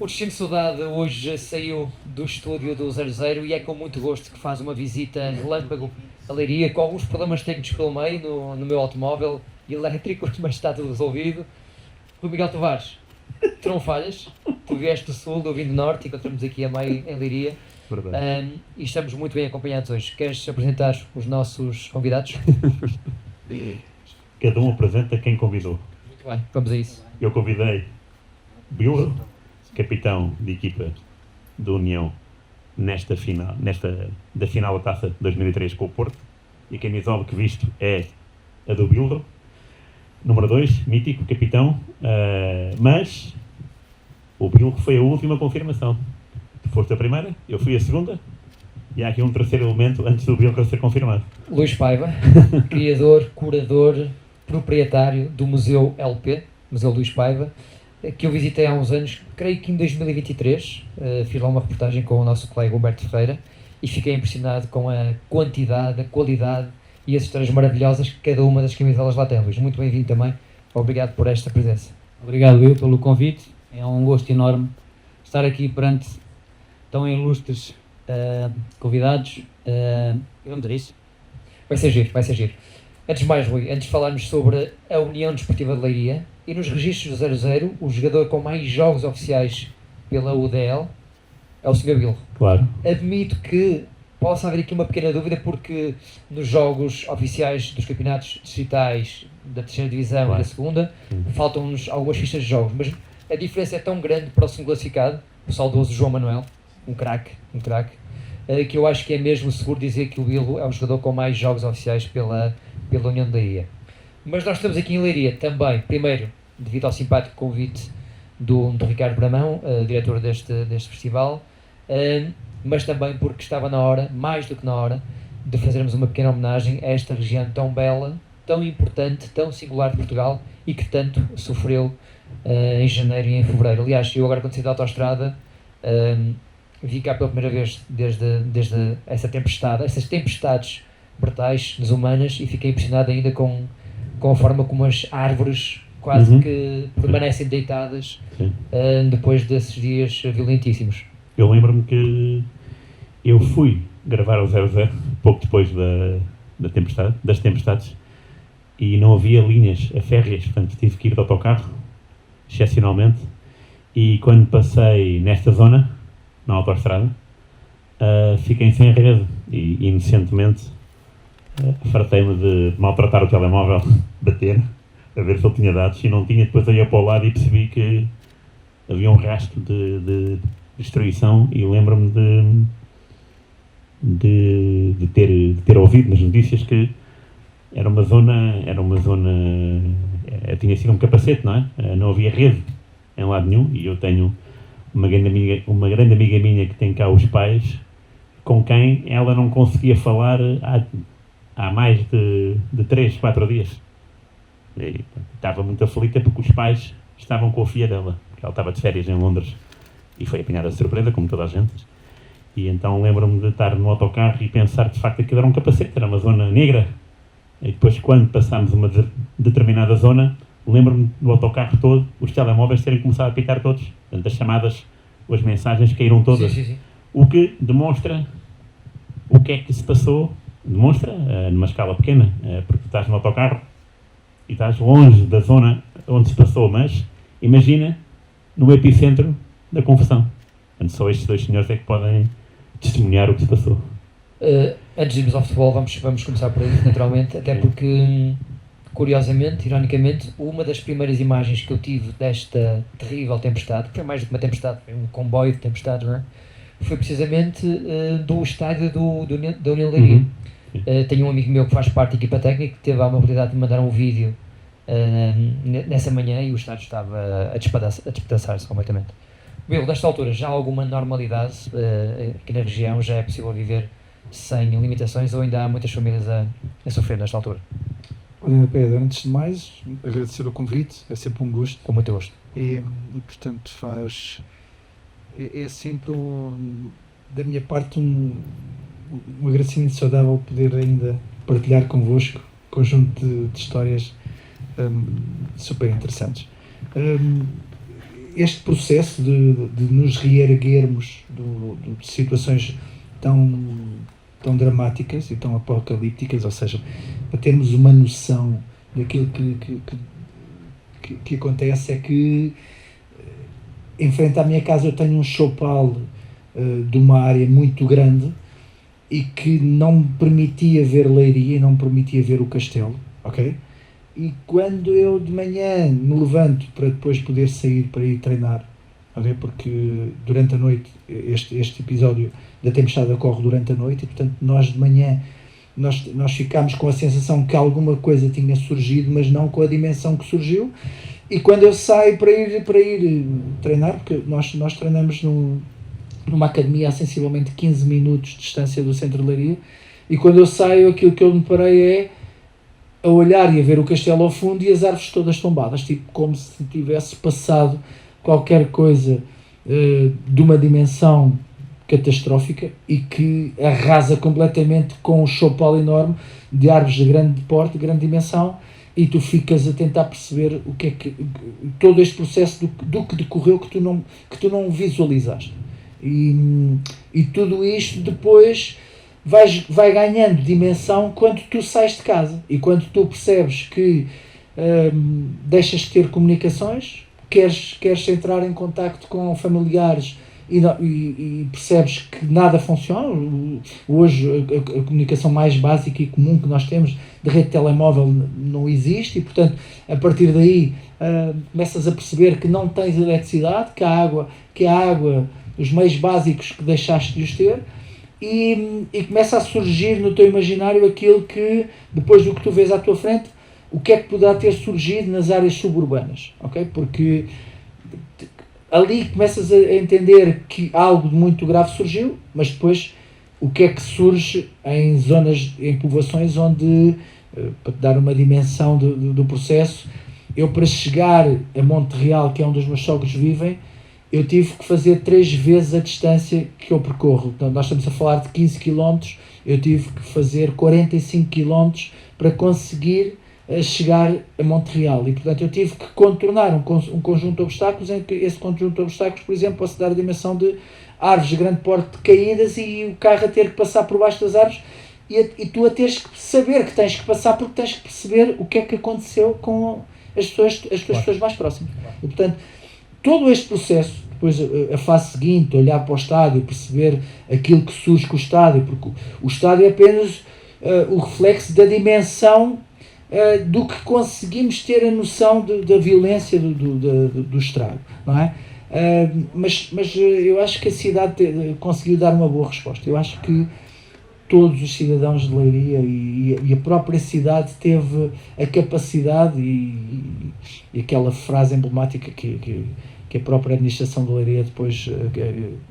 O Destino de Saudade hoje saiu do estúdio do 00 e é com muito gosto que faz uma visita relâmpago a Leiria, com alguns problemas técnicos pelo meio no meu automóvel elétrico, mas está tudo resolvido. Rui Miguel Tavares, tu não falhas, tu vieste do sul, eu vim do norte, encontramos aqui a meio em Leiria. E estamos muito bem acompanhados hoje. Queres apresentar os nossos convidados? Cada um apresenta quem convidou. Muito bem, vamos a isso. Eu convidei Bill, capitão de equipa da União nesta final da final da Taça 2003 com o Porto, e a camisola que visto é a do Bildo. Número 2, mítico, capitão, mas o Bildo foi a última confirmação. Tu foste a primeira, eu fui a segunda, e há aqui um terceiro elemento antes do Bildo ser confirmado. Luís Paiva, criador, curador, proprietário do Museu LP, Museu Luís Paiva, que eu visitei há uns anos, creio que em 2023, fiz lá uma reportagem com o nosso colega Humberto Ferreira e fiquei impressionado com a quantidade, a qualidade e as histórias maravilhosas que cada uma das camisolas lá tem. Luís, muito bem-vindo também, obrigado por esta presença. Obrigado eu pelo convite, é um gosto enorme estar aqui perante tão ilustres convidados, vamos a isso. Vai ser giro, vai ser giro. Antes de mais, Rui, antes de falarmos sobre a União Desportiva de Leiria, e nos registros do 00, o jogador com mais jogos oficiais pela UDL é o Sr. Bilro. Claro. Admito que possa haver aqui uma pequena dúvida, porque nos jogos oficiais dos campeonatos distritais da terceira divisão e da segunda, faltam-nos algumas fichas de jogos, mas a diferença é tão grande para o segundo classificado, o saudoso João Manuel, um craque, que eu acho que é mesmo seguro dizer que o Bilro é o jogador com mais jogos oficiais pela União de Leiria. Mas nós estamos aqui em Leiria também, primeiro, devido ao simpático convite do Ricardo Bramão, diretor deste festival, mas também porque estava na hora, mais do que na hora, de fazermos uma pequena homenagem a esta região tão bela, tão importante, tão singular de Portugal e que tanto sofreu em janeiro e em fevereiro. Aliás, eu agora quando saí da autoestrada, vi cá pela primeira vez desde essa tempestade, essas tempestades brutais, desumanas, e fiquei impressionado ainda com a forma como as árvores quase que permanecem deitadas depois desses dias violentíssimos. Eu lembro-me que eu fui gravar o 00 pouco depois das tempestades, e não havia linhas férreas, portanto tive que ir de autocarro, excepcionalmente, e quando passei nesta zona, na autoestrada, fiquei sem rede e inocentemente fartei-me de maltratar o telemóvel, bater, a ver se ele tinha dados, e não tinha. Depois olhei para o lado e percebi que havia um rastro de destruição, e lembro-me de ter ouvido nas notícias que era uma zona, tinha sido um capacete, não é? Não havia rede em lado nenhum, e eu tenho uma grande amiga minha que tem cá os pais, com quem ela não conseguia falar há mais de 3, 4 dias. E estava muito aflita porque os pais estavam com a filha dela, porque ela estava de férias em Londres e foi apanhada de surpresa, como toda a gente. E então lembro-me de estar no autocarro e pensar que de facto aquilo era um capacete, era uma zona negra. E depois, quando passámos uma determinada zona, lembro-me do autocarro todo, os telemóveis terem começado a apitar todos. Portanto, as chamadas, as mensagens caíram todas. Sim. O que demonstra o que é que se passou, demonstra numa escala pequena, porque tu estás no autocarro e estás longe da zona onde se passou, mas imagina no epicentro da confusão. Portanto, só estes dois senhores é que podem testemunhar o que se passou. Antes de irmos ao futebol, vamos começar por aí, naturalmente, até porque, curiosamente, ironicamente, uma das primeiras imagens que eu tive desta terrível tempestade, que foi mais do que uma tempestade, foi um comboio de tempestades, não é? Foi precisamente do estádio da União de Leiria. Tenho um amigo meu que faz parte da equipa técnica que teve a amabilidade de mandar um vídeo nessa manhã, e o estádio estava a despedaçar-se completamente. Bill, nesta altura já há alguma normalidade aqui na região? Já é possível viver sem limitações, ou ainda há muitas famílias a sofrer nesta altura? Pedro, antes de mais, agradecer o convite, é sempre um gosto. Com muito gosto. E portanto, é sempre da minha parte um agradecimento saudável poder ainda partilhar convosco um conjunto de histórias super interessantes. este processo de nos reerguermos de situações tão dramáticas e tão apocalípticas, ou seja, para termos uma noção daquilo que acontece, é que em frente à minha casa eu tenho um choupal de uma área muito grande e que não me permitia ver Leiria e não me permitia ver o castelo, ok? E quando eu de manhã me levanto para depois poder sair para ir treinar, okay? Porque durante a noite, este episódio da tempestade ocorre durante a noite e, portanto, nós de manhã nós ficámos com a sensação que alguma coisa tinha surgido, mas não com a dimensão que surgiu. E quando eu saio para ir treinar, porque nós treinamos numa academia a sensivelmente 15 minutos de distância do centro de Leiria, e quando eu saio, aquilo que eu me parei é a olhar e a ver o castelo ao fundo e as árvores todas tombadas, tipo como se tivesse passado qualquer coisa de uma dimensão catastrófica e que arrasa completamente com um choupal enorme de árvores de grande porte, de grande dimensão, e tu ficas a tentar perceber o que é que todo este processo do que decorreu que tu não visualizaste. E tudo isto depois vai ganhando dimensão quando tu sais de casa e quando tu percebes que deixas de ter comunicações, queres entrar em contacto com familiares e percebes que nada funciona. Hoje a comunicação mais básica e comum que nós temos de rede de telemóvel não existe e, portanto, a partir daí começas a perceber que não tens eletricidade, que a água, os meios básicos que deixaste de os ter, e começa a surgir no teu imaginário aquilo que, depois do que tu vês à tua frente, o que é que poderá ter surgido nas áreas suburbanas, ok? Porque ali começas a entender que algo de muito grave surgiu, mas depois o que é que surge em zonas, em povoações onde, para te dar uma dimensão do processo, eu para chegar a Monte Real, que é onde os meus sogros vivem, eu tive que fazer 3 vezes a distância que eu percorro. Então, nós estamos a falar de 15 km, eu tive que fazer 45 km para conseguir chegar a Monte Real. E, portanto, eu tive que contornar um conjunto de obstáculos, em que esse conjunto de obstáculos, por exemplo, posso dar a dimensão de árvores de grande porte caídas e o carro a ter que passar por baixo das árvores e tu a teres que saber que tens que passar porque tens que perceber o que é que aconteceu com as tuas pessoas mais próximas. E, portanto, todo este processo, depois a fase seguinte, olhar para o estádio, perceber aquilo que surge com o estádio, porque o estádio é apenas o reflexo da dimensão do que conseguimos ter a noção da violência do estrago, não é? Mas eu acho que a cidade conseguiu dar uma boa resposta. Eu acho que todos os cidadãos de Leiria e a própria cidade teve a capacidade e aquela frase emblemática que a própria administração de Leiria depois,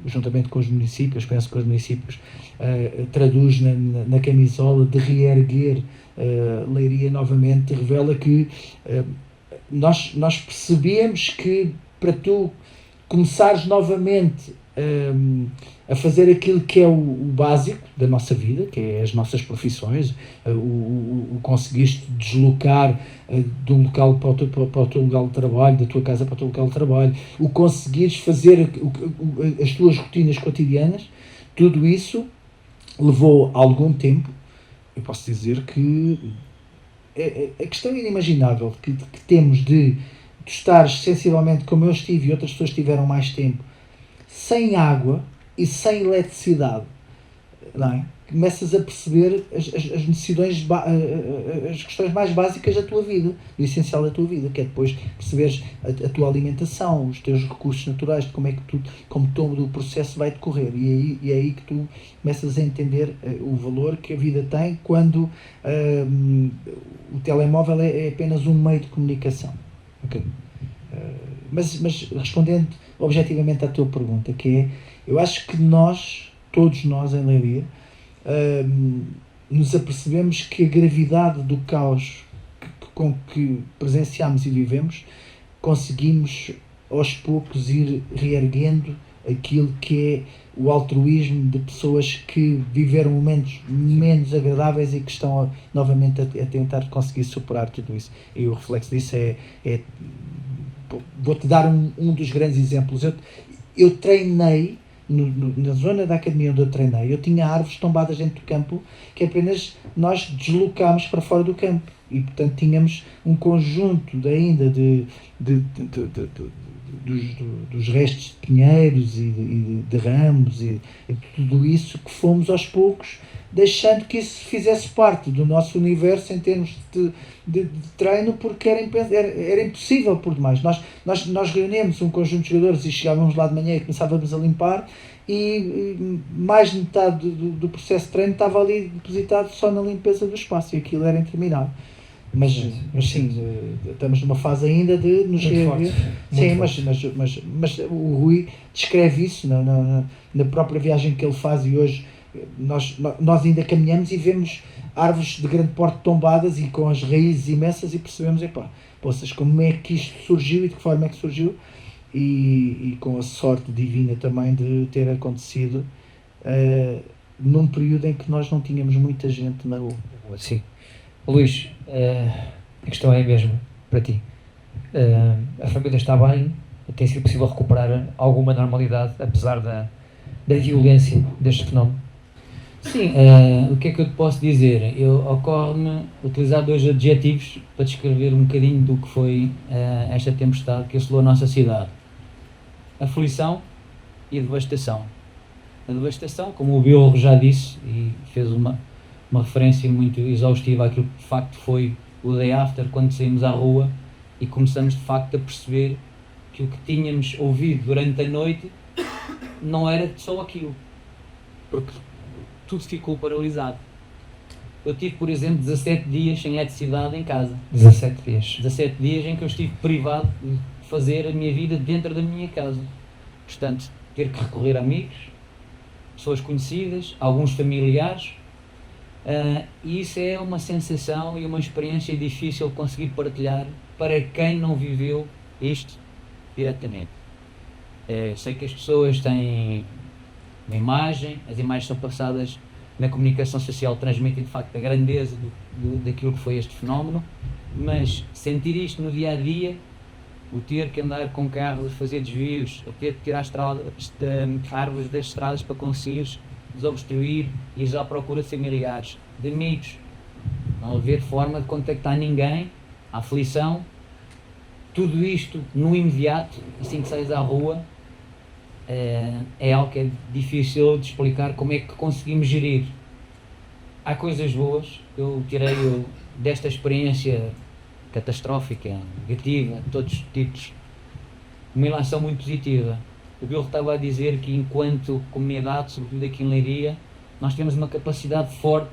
juntamente com os municípios, penso que os municípios, traduz na camisola de reerguer Leiria novamente, revela que nós percebemos que para tu começares novamente a fazer aquilo que é o básico da nossa vida, que é as nossas profissões, o conseguiste deslocar de um local para o teu local de trabalho, da tua casa para o teu local de trabalho, o conseguires fazer as tuas rotinas cotidianas, tudo isso levou algum tempo. Eu posso dizer que a questão inimaginável que temos de estares sensivelmente como eu estive e outras pessoas tiveram mais tempo, sem água e sem eletricidade, não é? Começas a perceber as necessidades, as questões mais básicas da tua vida, o essencial da tua vida, que é depois perceberes a tua alimentação, os teus recursos naturais, como todo o processo vai decorrer, e é aí que tu começas a entender o valor que a vida tem quando o telemóvel é apenas um meio de comunicação. Okay? Mas respondendo objetivamente à tua pergunta, que é, eu acho que todos nós em Leiria, nos apercebemos que a gravidade do caos com que presenciamos e vivemos, conseguimos aos poucos ir reerguendo aquilo que é o altruísmo de pessoas que viveram momentos menos agradáveis e que estão novamente a tentar conseguir superar tudo isso. E o reflexo disso é vou-te dar um dos grandes exemplos. Eu treinei, na zona da academia onde eu treinei, eu tinha árvores tombadas dentro do campo que apenas nós deslocámos para fora do campo. E, portanto, tínhamos um conjunto dos restos de pinheiros e de ramos e tudo isso que fomos aos poucos deixando que isso fizesse parte do nosso universo em termos de treino, porque era impossível por demais. Nós reuníamos um conjunto de jogadores e chegávamos lá de manhã e começávamos a limpar, e mais de metade do processo de treino estava ali depositado só na limpeza do espaço, e aquilo era interminável. Mas sim, estamos numa fase ainda de nos reerguer. Sim, mas o Rui descreve isso na própria viagem que ele faz, e hoje nós ainda caminhamos e vemos árvores de grande porte tombadas e com as raízes imensas, e percebemos, poças, como é que isto surgiu e de que forma é que surgiu, e com a sorte divina também de ter acontecido num período em que nós não tínhamos muita gente na rua. Sim. Luís, a questão é mesmo para ti. A família está bem? Tem sido possível recuperar alguma normalidade, apesar da violência deste fenómeno? Sim, o que é que eu te posso dizer? Ocorre-me utilizar 2 adjetivos para descrever um bocadinho do que foi esta tempestade que assolou a nossa cidade: aflição e devastação. A devastação, como o biólogo já disse e fez uma referência muito exaustiva àquilo que de facto foi o day after, quando saímos à rua e começamos de facto a perceber que o que tínhamos ouvido durante a noite não era só aquilo, porque tudo ficou paralisado. Eu tive, por exemplo, 17 dias sem eletricidade em casa. 17 dias. 17 dias em que eu estive privado de fazer a minha vida dentro da minha casa. Portanto, ter que recorrer a amigos, pessoas conhecidas, alguns familiares. E isso é uma sensação e uma experiência difícil de conseguir partilhar para quem não viveu isto diretamente. Sei que as pessoas têm uma imagem, as imagens são passadas na comunicação social, transmitem de facto a grandeza daquilo que foi este fenómeno, mas sentir isto no dia a dia, o ter que andar com carros, fazer desvios, o ter que tirar árvores das estradas para conseguir desobstruir, ir à procura de familiares, de amigos, não haver forma de contactar ninguém, a aflição, tudo isto no imediato, assim que sais à rua, é algo que é difícil de explicar como é que conseguimos gerir. Há coisas boas que eu tirei desta experiência catastrófica, negativa, de todos os tipos, uma ilação muito positiva. O Bill estava a dizer que enquanto comunidade, sobretudo aqui em Leiria, nós temos uma capacidade forte,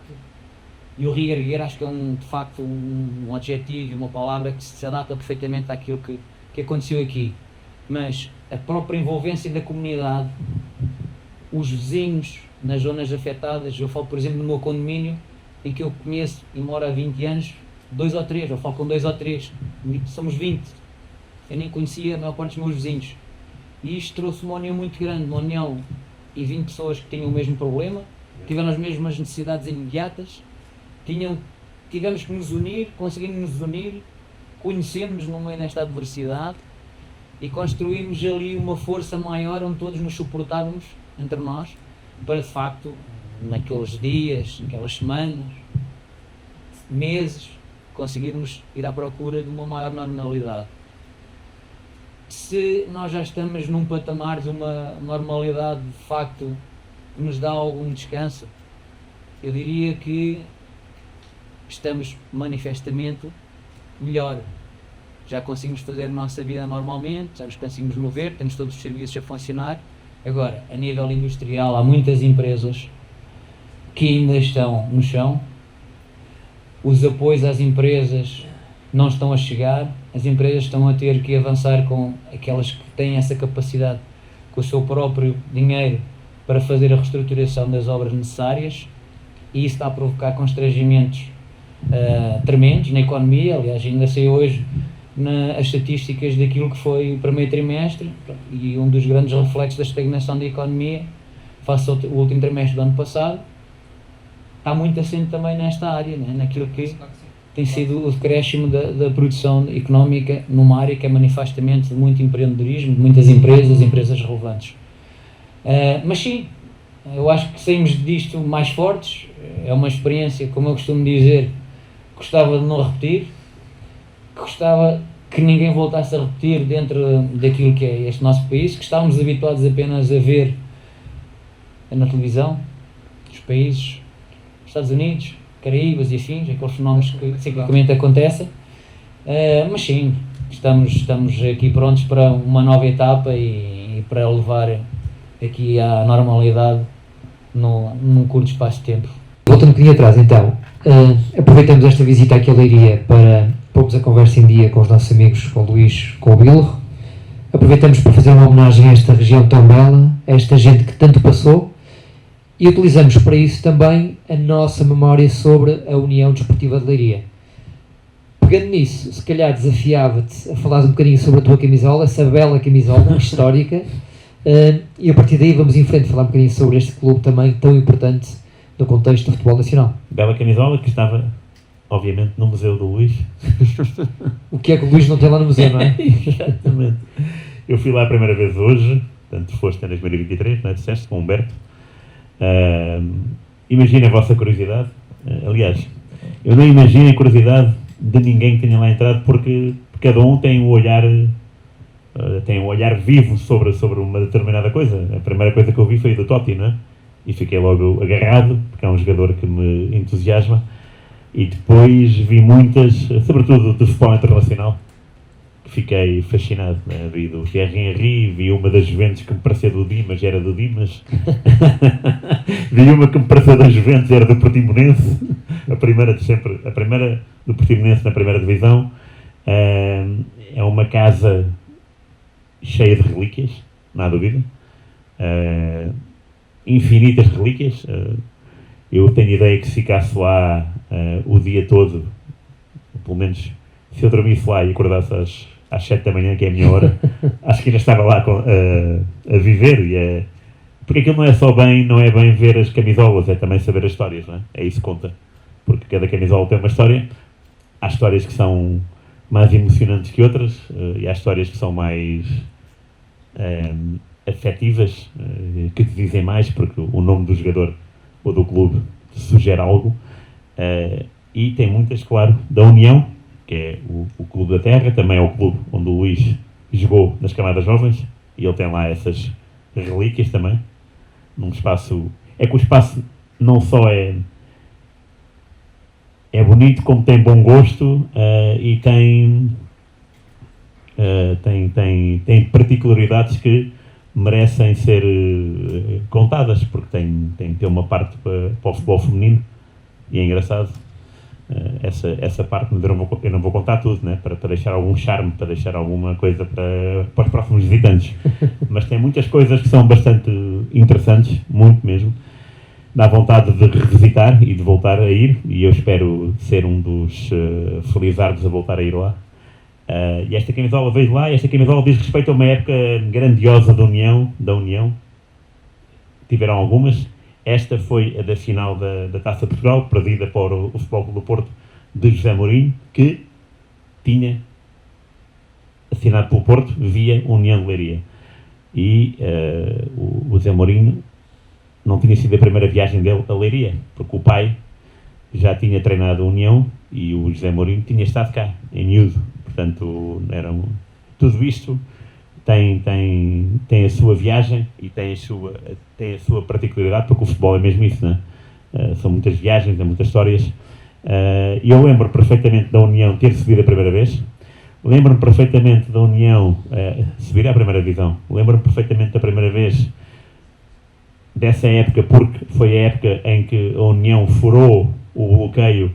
e o reerguer acho que é de facto um adjetivo, uma palavra que se adapta perfeitamente àquilo que aconteceu aqui. Mas a própria envolvência da comunidade, os vizinhos nas zonas afetadas, eu falo por exemplo no meu condomínio, em que eu conheço e moro há 20 anos, 2 ou 3, eu falo com 2 ou 3, somos 20, eu nem conhecia a maior parte dos meus vizinhos. E isto trouxe uma união muito grande, uma união, e 20 pessoas que tinham o mesmo problema, tiveram as mesmas necessidades imediatas, tivemos que nos unir, conseguimos nos unir, conhecermos no meio desta adversidade e construímos ali uma força maior onde todos nos suportávamos entre nós, para de facto, naqueles dias, naquelas semanas, meses, conseguirmos ir à procura de uma maior normalidade. Se nós já estamos num patamar de uma normalidade de facto que nos dá algum descanso, eu diria que estamos manifestamente melhor. Já conseguimos fazer a nossa vida normalmente, já nos conseguimos mover, temos todos os serviços a funcionar. Agora, a nível industrial, há muitas empresas que ainda estão no chão, os apoios às empresas não estão a chegar, as empresas estão a ter que avançar com aquelas que têm essa capacidade, com o seu próprio dinheiro, para fazer a reestruturação das obras necessárias, e isso está a provocar constrangimentos tremendos na economia. Aliás, ainda sei hoje as estatísticas daquilo que foi o primeiro trimestre, e um dos grandes reflexos da estagnação da economia face ao último trimestre do ano passado está muito assente também nesta área, né? Naquilo que tem sido o decréscimo da produção económica numa área que é manifestamente de muito empreendedorismo, de muitas empresas relevantes. Mas sim, eu acho que saímos disto mais fortes. É uma experiência, como eu costumo dizer, gostava de não repetir, que gostava que ninguém voltasse a repetir dentro daquilo que é este nosso país, que estávamos habituados apenas a ver na televisão, dos países, Estados Unidos, Caraíbas e afins, aqueles fenómenos que ciclicamente acontecem. Mas sim, estamos aqui prontos para uma nova etapa e para levar aqui à normalidade num curto espaço de tempo. Voltando um bocadinho atrás, então, aproveitamos esta visita aqui a Leiria para pormos a conversa em dia com os nossos amigos, com o Luís, com o Bilro. Aproveitamos para fazer uma homenagem a esta região tão bela, a esta gente que tanto passou, e utilizamos para isso também a nossa memória sobre a União Desportiva de Leiria. Pegando nisso, se calhar desafiava-te a falar um bocadinho sobre a tua camisola, essa bela camisola histórica, e a partir daí vamos em frente falar um bocadinho sobre este clube também tão importante no contexto do futebol nacional. Bela camisola que estava, obviamente, no Museu do Luís. O que é que o Luís não tem lá no museu, não é? Exatamente. Eu fui lá a primeira vez hoje, portanto foste em 2023, não é? Disseste, com o Humberto. Imagina a vossa curiosidade. Aliás, eu não imagino a curiosidade de ninguém que tenha lá entrado, porque cada um tem um olhar vivo sobre uma determinada coisa. A primeira coisa que eu vi foi do Totti, não é? E fiquei logo agarrado, porque é um jogador que me entusiasma. E depois vi muitas, sobretudo do futebol internacional, que fiquei fascinado, né? Vi do Thierry Henry, vi uma das Juventus que me parecia do Dimas, era do Dimas. Vi uma que me parecia da Juventus, era do Portimonense. A primeira do Portimonense na primeira divisão. É uma casa cheia de relíquias, não há dúvida. Infinitas relíquias. Eu tenho ideia que se ficasse lá o dia todo, pelo menos se eu dormisse lá e acordasse às 7 da manhã, que é a minha hora, acho que ainda estava lá a viver. Porque aquilo não é bem ver as camisolas, é também saber as histórias, não é? É isso que conta. Porque cada camisola tem uma história. Há histórias que são mais emocionantes que outras, e há histórias que são mais afetivas, que te dizem mais, porque o nome do jogador ou do clube sugere algo. E tem muitas, claro, da União, que é o clube da terra, também é o clube onde o Luís jogou nas camadas jovens, e ele tem lá essas relíquias também, num espaço... É que o espaço não só é bonito, como tem bom gosto, e tem particularidades que merecem ser contadas, porque tem uma parte para o futebol feminino, e é engraçado essa parte, mas eu não vou contar tudo, né? Para deixar algum charme, para deixar alguma coisa para os próximos visitantes. Mas tem muitas coisas que são bastante interessantes, muito mesmo. Dá vontade de revisitar e de voltar a ir, e eu espero ser um dos felizardos a voltar a ir lá. E esta camisola veio lá, e esta camisola diz respeito a uma época grandiosa da União. Tiveram algumas. Esta foi a da final da Taça de Portugal, perdida para o Futebol Clube do Porto, de José Mourinho, que tinha assinado pelo Porto via União de Leiria. E o José Mourinho não tinha sido a primeira viagem dele a Leiria, porque o pai já tinha treinado a União e o José Mourinho tinha estado cá, em miúdo. Portanto, tudo isto tem a sua viagem e tem a sua particularidade, porque o futebol é mesmo isso, não é? São muitas viagens, muitas histórias. E eu lembro perfeitamente da União ter subido a primeira vez. Lembro-me perfeitamente da União subir à primeira divisão. Lembro-me perfeitamente da primeira vez dessa época, porque foi a época em que a União furou o bloqueio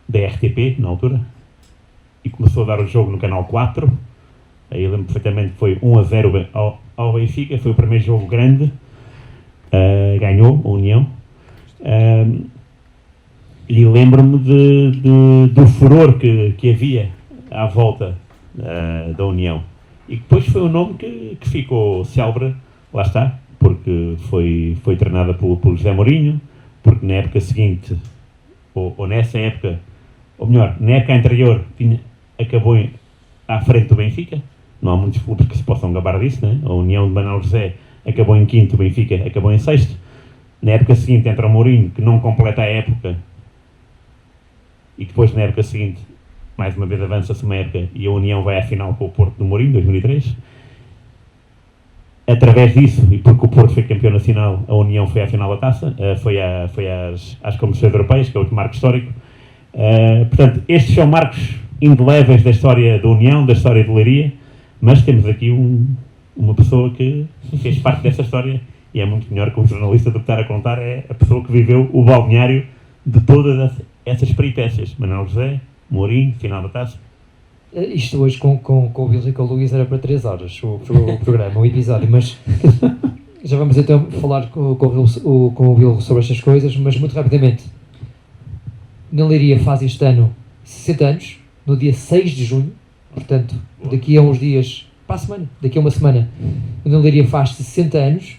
da RTP, na altura, e começou a dar o jogo no Canal 4. Aí eu lembro perfeitamente que foi 1-0 ao Benfica, foi o primeiro jogo grande, ganhou a União. E lembro-me do furor que havia à volta da União. E depois foi um nome que ficou célebre, lá está, porque foi treinada por José Mourinho, porque na época seguinte ou nessa época, ou melhor, na época anterior, acabou à frente do Benfica. Não há muitos clubes que se possam gabar disso, né? A União de Manuel José acabou em quinto, o Benfica acabou em sexto. Na época seguinte entra o Mourinho, que não completa a época, e depois na época seguinte, mais uma vez avança-se uma época e a União vai à final com o Porto do Mourinho, 2003. Através disso, e porque o Porto foi campeão nacional, a União foi à final da taça, foi às competições europeias, que é outro marco histórico. Portanto, estes são marcos indeléveis da história da União, da história de Leiria, mas temos aqui uma pessoa que fez parte dessa história e é muito melhor que um jornalista do que estar a contar, é a pessoa que viveu o balneário de todas essas peripécias. Manuel José, Mourinho, final da taça. Isto hoje com o Bill e com o Luís era para 3 horas o programa, o episódio, mas já vamos então falar com o Bill sobre estas coisas, mas muito rapidamente. Na Leiria faz este ano 60 anos, no dia 6 de junho, portanto, daqui a uns dias, para a semana, daqui a uma semana, o União de Leiria faz 60 anos,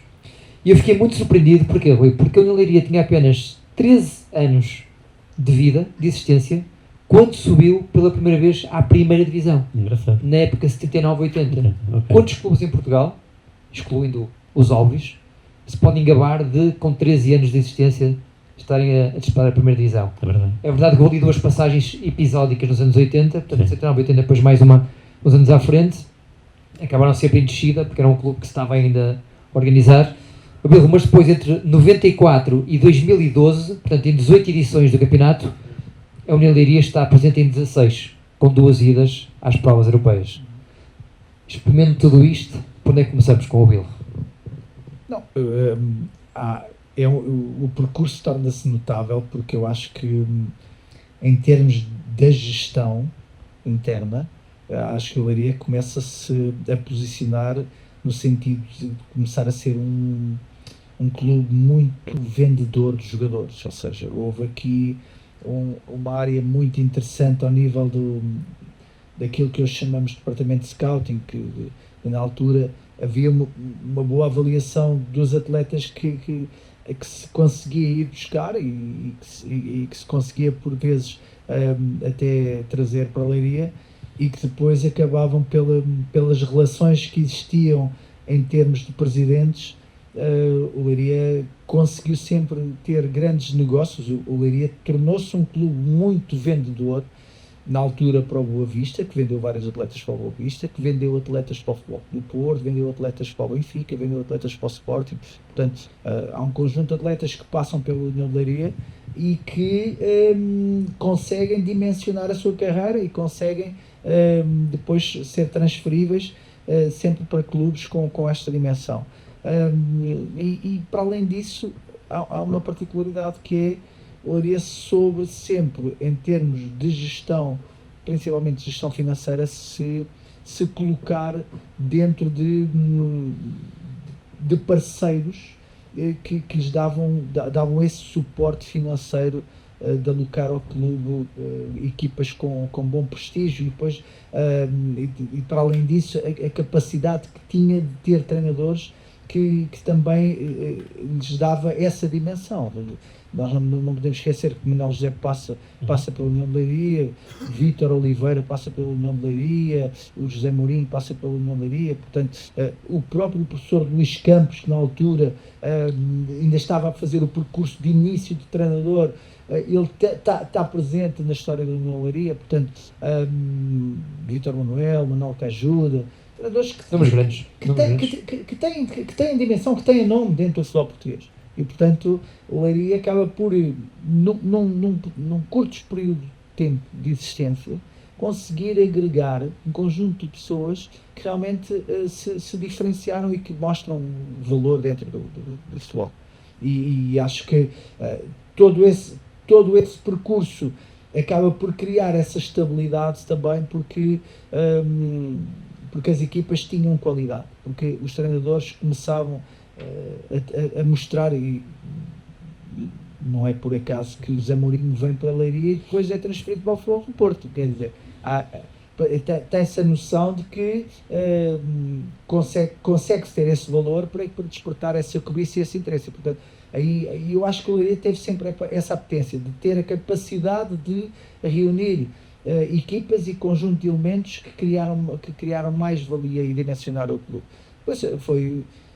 e eu fiquei muito surpreendido, porquê, Rui? Porque a União de Leiria tinha apenas 13 anos de vida, de existência, quando subiu pela primeira vez à primeira divisão. Engraçado. Na época 79-80. Okay. Quantos clubes em Portugal, excluindo os óbvios, se podem gabar de, com 13 anos de existência, estarem a disputar a primeira divisão? É verdade que houve ali 2 passagens episódicas nos anos 80, portanto 79-80, depois mais uns anos à frente, acabaram sempre em descida, porque era um clube que se estava ainda a organizar. Mas depois, entre 94 e 2012, portanto em 18 edições do campeonato, a União de Leiria está presente em 16, com 2 idas às provas europeias. Experimente tudo isto, por onde é que começamos com o Bill? Não, o percurso torna-se notável, porque eu acho que, em termos da gestão interna, acho que o Leiria começa-se a posicionar no sentido de começar a ser um clube muito vendedor de jogadores, ou seja, houve aqui uma área muito interessante ao nível daquilo que hoje chamamos de departamento de scouting, que na altura havia uma boa avaliação dos atletas que se conseguia ir buscar e que se conseguia por vezes até trazer para a Leiria, e que depois acabavam pelas relações que existiam em termos de presidentes. O Leiria conseguiu sempre ter grandes negócios. O Leiria tornou-se um clube muito vendedor, na altura para o Boa Vista, que vendeu vários atletas para o Boa Vista, que vendeu atletas para o Futebol do Porto, vendeu atletas para o Benfica, vendeu atletas para o Sporting. Portanto, há um conjunto de atletas que passam pela União de Leiria e que conseguem dimensionar a sua carreira e conseguem depois ser transferíveis sempre para clubes com esta dimensão. E para além disso, há uma particularidade, que é o Leiria soube sempre, em termos de gestão, principalmente gestão financeira, se colocar dentro de parceiros que lhes davam esse suporte financeiro, de alocar ao clube equipas com bom prestígio, e depois e para além disso a capacidade que tinha de ter treinadores que também lhes dava essa dimensão. Nós não podemos esquecer que Manuel José passa pela União de Leiria, Vítor Oliveira passa pela União de Leiria, o José Mourinho passa pela União de Leiria, portanto o próprio professor Luís Campos, que na altura ainda estava a fazer o percurso de início de treinador, ele está presente na história da União de Leiria, portanto Vítor Manuel Cajuda, treinadores que têm dimensão, que têm nome dentro do futebol português. E, portanto, o Leiria acaba por, num curto período de tempo de existência, conseguir agregar um conjunto de pessoas que realmente se diferenciaram e que mostram valor dentro do futebol. E acho que todo esse percurso acaba por criar essa estabilidade também, porque as equipas tinham qualidade, porque os treinadores começavam a mostrar, e não é por acaso que o José Mourinho vem para a Leiria e depois é transferido para o Futebol do Porto. Quer dizer, tem essa noção de que consegue ter esse valor para despertar essa cobiça e esse interesse. Portanto, Aí eu acho que o Leiria teve sempre essa apetência de ter a capacidade de reunir equipas e conjunto de elementos que criaram mais valia e dimensionaram o clube. Pois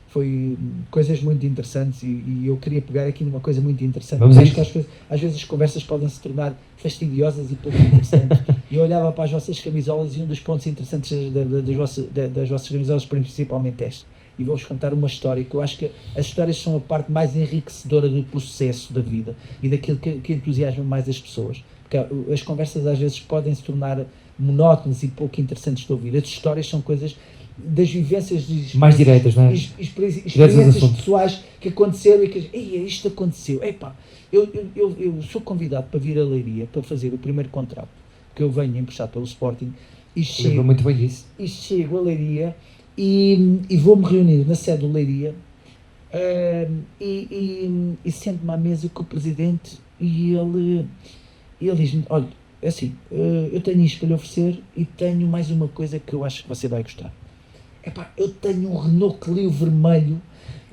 foi coisas muito interessantes e eu queria pegar aqui numa coisa muito interessante. Acho que às vezes as conversas podem se tornar fastidiosas e pouco interessantes. E eu olhava para as vossas camisolas e um dos pontos interessantes das vossas camisolas, principalmente esta. E vou-vos contar uma história, que eu acho que as histórias são a parte mais enriquecedora do processo da vida e daquilo que entusiasma mais as pessoas. Porque as conversas às vezes podem se tornar monótonas e pouco interessantes de ouvir. As histórias são coisas das vivências mais diretas, não é? Experiências pessoais que aconteceram e que isto aconteceu. Epá, eu sou convidado para vir a Leiria para fazer o primeiro contrato que eu venho emprestado pelo Sporting e chego, muito bem disso. E chego a Leiria e vou-me reunir na sede do Leiria e sento-me à mesa com o presidente e ele diz-me, olha, assim, eu tenho isto para lhe oferecer e tenho mais uma coisa que eu acho que você vai gostar. Epá, eu tenho um Renault Clio vermelho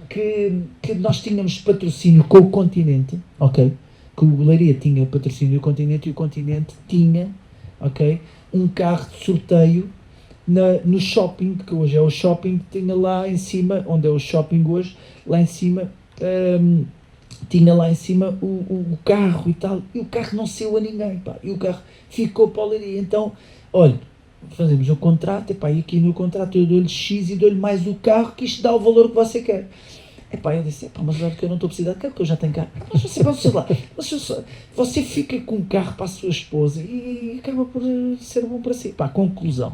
que nós tínhamos patrocínio com o Continente, ok? Que o Leiria tinha patrocínio do Continente e o Continente tinha, ok? Um carro de sorteio no shopping, que hoje é o shopping, tinha lá em cima, onde é o shopping hoje, lá em cima, tinha lá em cima o carro e tal, e o carro não saiu a ninguém, pá, e o carro ficou para o Leiria. Então, olha, fazemos um contrato, epá, e aqui no contrato eu dou-lhe X e dou-lhe mais o carro, que isto dá o valor que você quer. Epá, eu disse, epá, mas olha que eu não estou a precisar de carro, porque eu já tenho carro. Mas você fica com um carro para a sua esposa e acaba por ser bom para si. Epá, conclusão.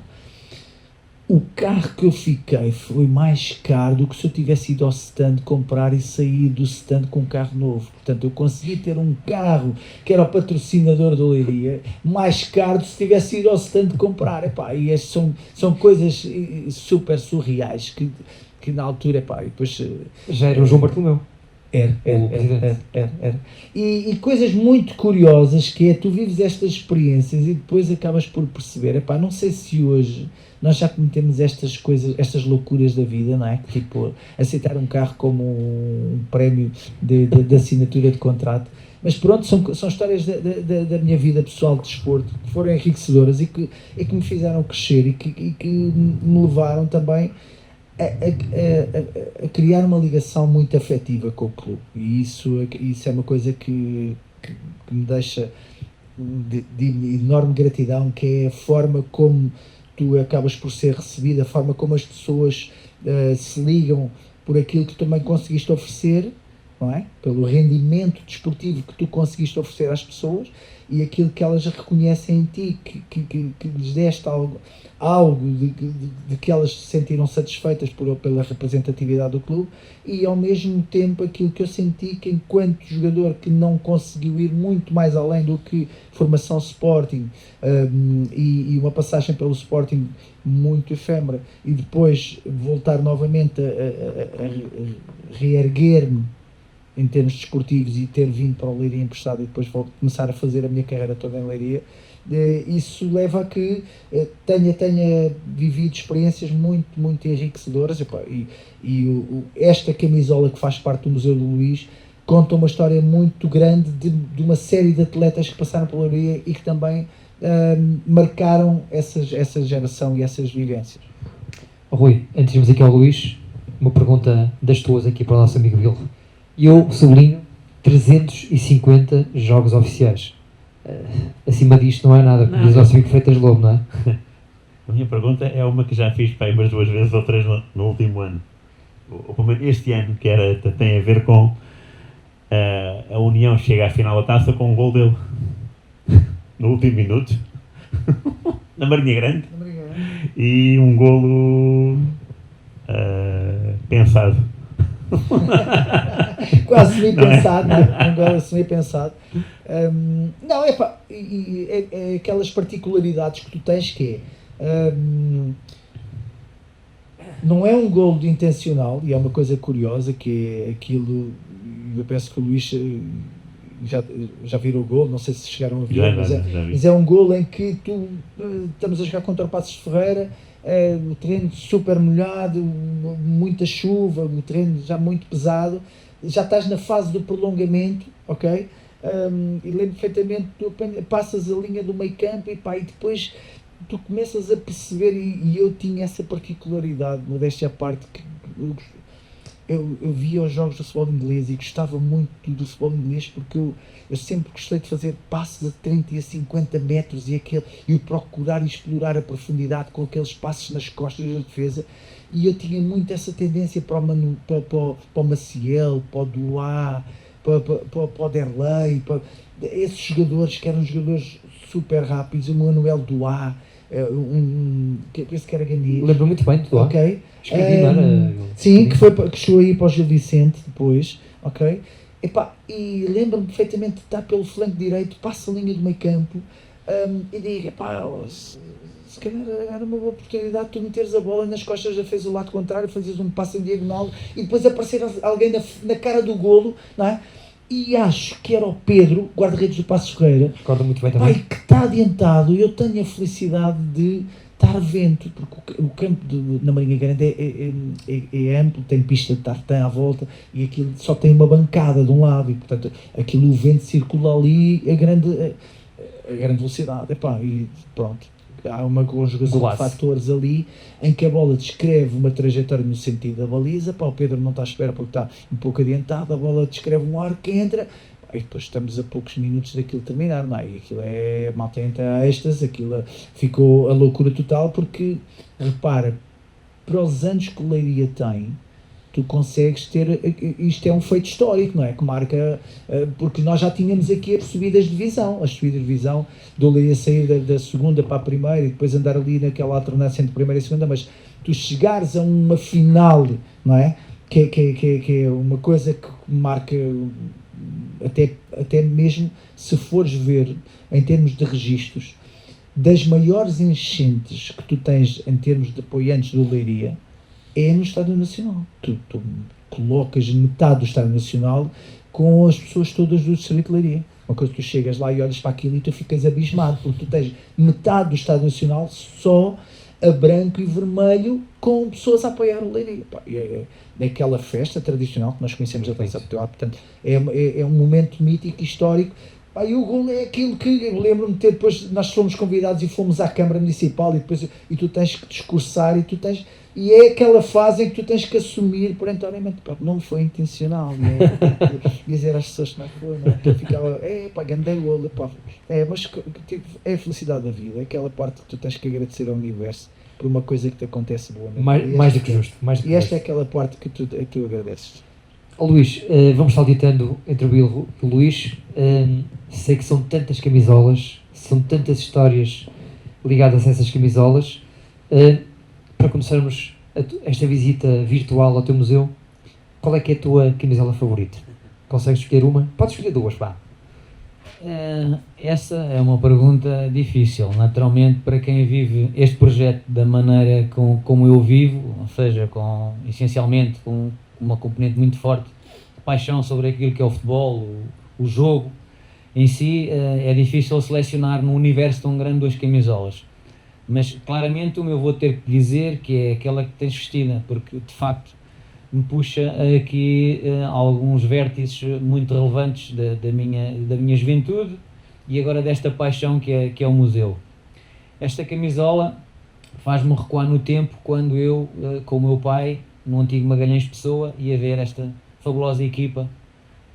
O carro que eu fiquei foi mais caro do que se eu tivesse ido ao stand comprar e sair do stand com um carro novo. Portanto, eu consegui ter um carro que era o patrocinador da Leiria mais caro do que se tivesse ido ao stand comprar. Epá, e estas são coisas super surreais que na altura, epá, e depois... Já era o João Bartolomeu. Era. E coisas muito curiosas, que é, tu vives estas experiências e depois acabas por perceber, epá, não sei se hoje nós já cometemos estas coisas, estas loucuras da vida, não é? Tipo, aceitar um carro como um prémio de assinatura de contrato. Mas pronto, são histórias da minha vida pessoal de desporto, que foram enriquecedoras e que me fizeram crescer e que me levaram também a criar uma ligação muito afetiva com o clube. E isso é uma coisa que me deixa de enorme gratidão, que é a forma como tu acabas por ser recebido, a forma como as pessoas se ligam por aquilo que também conseguiste oferecer, não é? Pelo rendimento desportivo que tu conseguiste oferecer às pessoas e aquilo que elas reconhecem em ti, que lhes deste algo de que elas se sentiram satisfeitas pela representatividade do clube, e ao mesmo tempo aquilo que eu senti, que enquanto jogador que não conseguiu ir muito mais além do que formação Sporting e uma passagem pelo Sporting muito efêmera, e depois voltar novamente a reerguer-me em termos desportivos e ter vindo para o Leiria emprestado e depois vou começar a fazer a minha carreira toda em Leiria, isso leva a que tenha vivido experiências muito, muito enriquecedoras. Esta camisola que faz parte do Museu do Luís conta uma história muito grande de uma série de atletas que passaram pela Leiria e que também marcaram essa geração e essas vivências. Rui, antes de irmos aqui ao Luís, uma pergunta das tuas aqui para o nosso amigo Bilro. Eu sublinho 350 jogos oficiais. Acima disto não é nada, como diz o nosso amigo Freitas Lobo, não é? A minha pergunta é uma que já fiz para aí umas 2 vezes ou 3 no último ano. Este ano, que tem a ver com a União chega à final da taça com um gol dele no último minuto na Marinha Grande e um golo pensado. Quase semi-pensado, um golo semi-pensado. Não, é aquelas particularidades que tu tens, que é não é um golo intencional, e é uma coisa curiosa, que é aquilo, eu penso que o Luís já viram o gol, não sei se chegaram a ver, Já vi. mas é um gol em que estamos a jogar contra o Passos de Ferreira, o terreno super molhado, muita chuva, o terreno já muito pesado, já estás na fase do prolongamento, ok? E lembro perfeitamente, tu passas a linha do meio campo e depois tu começas a perceber, e eu tinha essa particularidade, modéstia à parte, que eu via os jogos do futebol inglês e gostava muito do futebol inglês porque eu sempre gostei de fazer passos a 30 e a 50 metros e o procurar e explorar a profundidade com aqueles passos nas costas da defesa, e eu tinha muito essa tendência para o Maciel, para o Duá, para o Derlei, para esses jogadores que eram jogadores super rápidos, o Manuel Duá, que penso que era Ganês. Lembro muito bem de Duá. Ok. Escrevi, não era? Sim, que chegou aí para o Gil Vicente depois, ok? E lembro-me perfeitamente de estar pelo flanco direito, passa a linha do meio campo, e digo, se calhar era uma boa oportunidade de tu meteres a bola nas costas da defesa do lado contrário, fazias um passo em diagonal e depois aparecer alguém na cara do golo, não é? E acho que era o Pedro, guarda-redes do Passos Ferreira, Recordo muito bem também. que está adiantado, e eu tenho a felicidade de estar vento, porque o campo na Marinha Grande é amplo, tem pista de tartan à volta e aquilo só tem uma bancada de um lado e portanto aquilo, o vento circula ali a grande velocidade, e pronto, há uma conjugação de fatores ali em que a bola descreve uma trajetória no sentido da baliza, o Pedro não está à espera porque está um pouco adiantado, a bola descreve um arco que entra. E depois estamos a poucos minutos daquilo terminar, não é? E aquilo a malta entra a êxtase, aquilo ficou a loucura total, porque, repara, para os anos que o Leiria tem, tu consegues ter, isto é um feito histórico, não é? Que marca, porque nós já tínhamos aqui as subidas de divisão, do Leiria sair da segunda para a primeira e depois andar ali naquela alternância entre primeira e segunda, mas tu chegares a uma final, não é? Que é uma coisa que marca... Até mesmo se fores ver em termos de registros das maiores enchentes que tu tens em termos de apoiantes do Leiria é no Estádio Nacional. Tu colocas metade do Estádio Nacional com as pessoas todas do Distrito de Leiria. Uma coisa que tu chegas lá e olhas para aquilo e tu ficas abismado, porque tu tens metade do Estádio Nacional só a branco e vermelho com pessoas a apoiar o Leiria. É aquela festa tradicional que nós conhecemos da Taça de Portugal, portanto é um momento mítico, histórico. E o gol é aquilo que eu lembro-me de ter, depois nós fomos convidados e fomos à Câmara Municipal e tu tens que discursar e é aquela fase em que tu tens que assumir perentoriamente, não foi intencional, né? Dizer às pessoas que não foi, não. Tu ficava, ganda gol, mas é a felicidade da vida, é aquela parte que tu tens que agradecer ao universo por uma coisa que te acontece boa. Mais do que justo. E esta é aquela parte que tu agradeces. Luís, vamos saltitando entre o Bilbo e o Luís. Sei que são tantas camisolas, são tantas histórias ligadas a essas camisolas. Para começarmos esta visita virtual ao teu museu, qual é que é a tua camisola favorita? Consegues escolher uma? Podes escolher duas, vá. Essa é uma pergunta difícil, naturalmente, para quem vive este projeto da maneira como eu vivo, ou seja, essencialmente com uma componente muito forte de paixão sobre aquilo que é o futebol, o jogo em si, é difícil selecionar num universo tão grande duas camisolas, mas claramente eu vou ter que dizer que é aquela que tens vestida, porque de facto me puxa aqui alguns vértices muito relevantes da minha juventude e agora desta paixão que é o museu. Esta camisola faz-me recuar no tempo quando eu, com o meu pai, no antigo Magalhães Pessoa, ia ver esta fabulosa equipa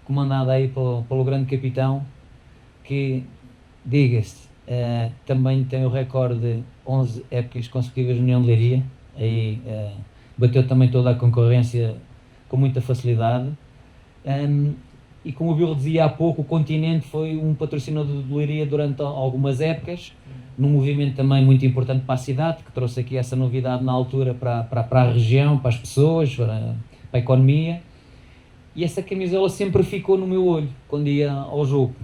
comandada aí pelo grande capitão, que, diga-se, também tem o recorde de 11 épocas consecutivas na União de Leiria, aí bateu também toda a concorrência com muita facilidade, e como o Bill dizia há pouco, o Continente foi um patrocinador de Leiria durante algumas épocas, num movimento também muito importante para a cidade, que trouxe aqui essa novidade na altura para a região, para as pessoas, para a economia, e essa camisola sempre ficou no meu olho quando ia ao jogo.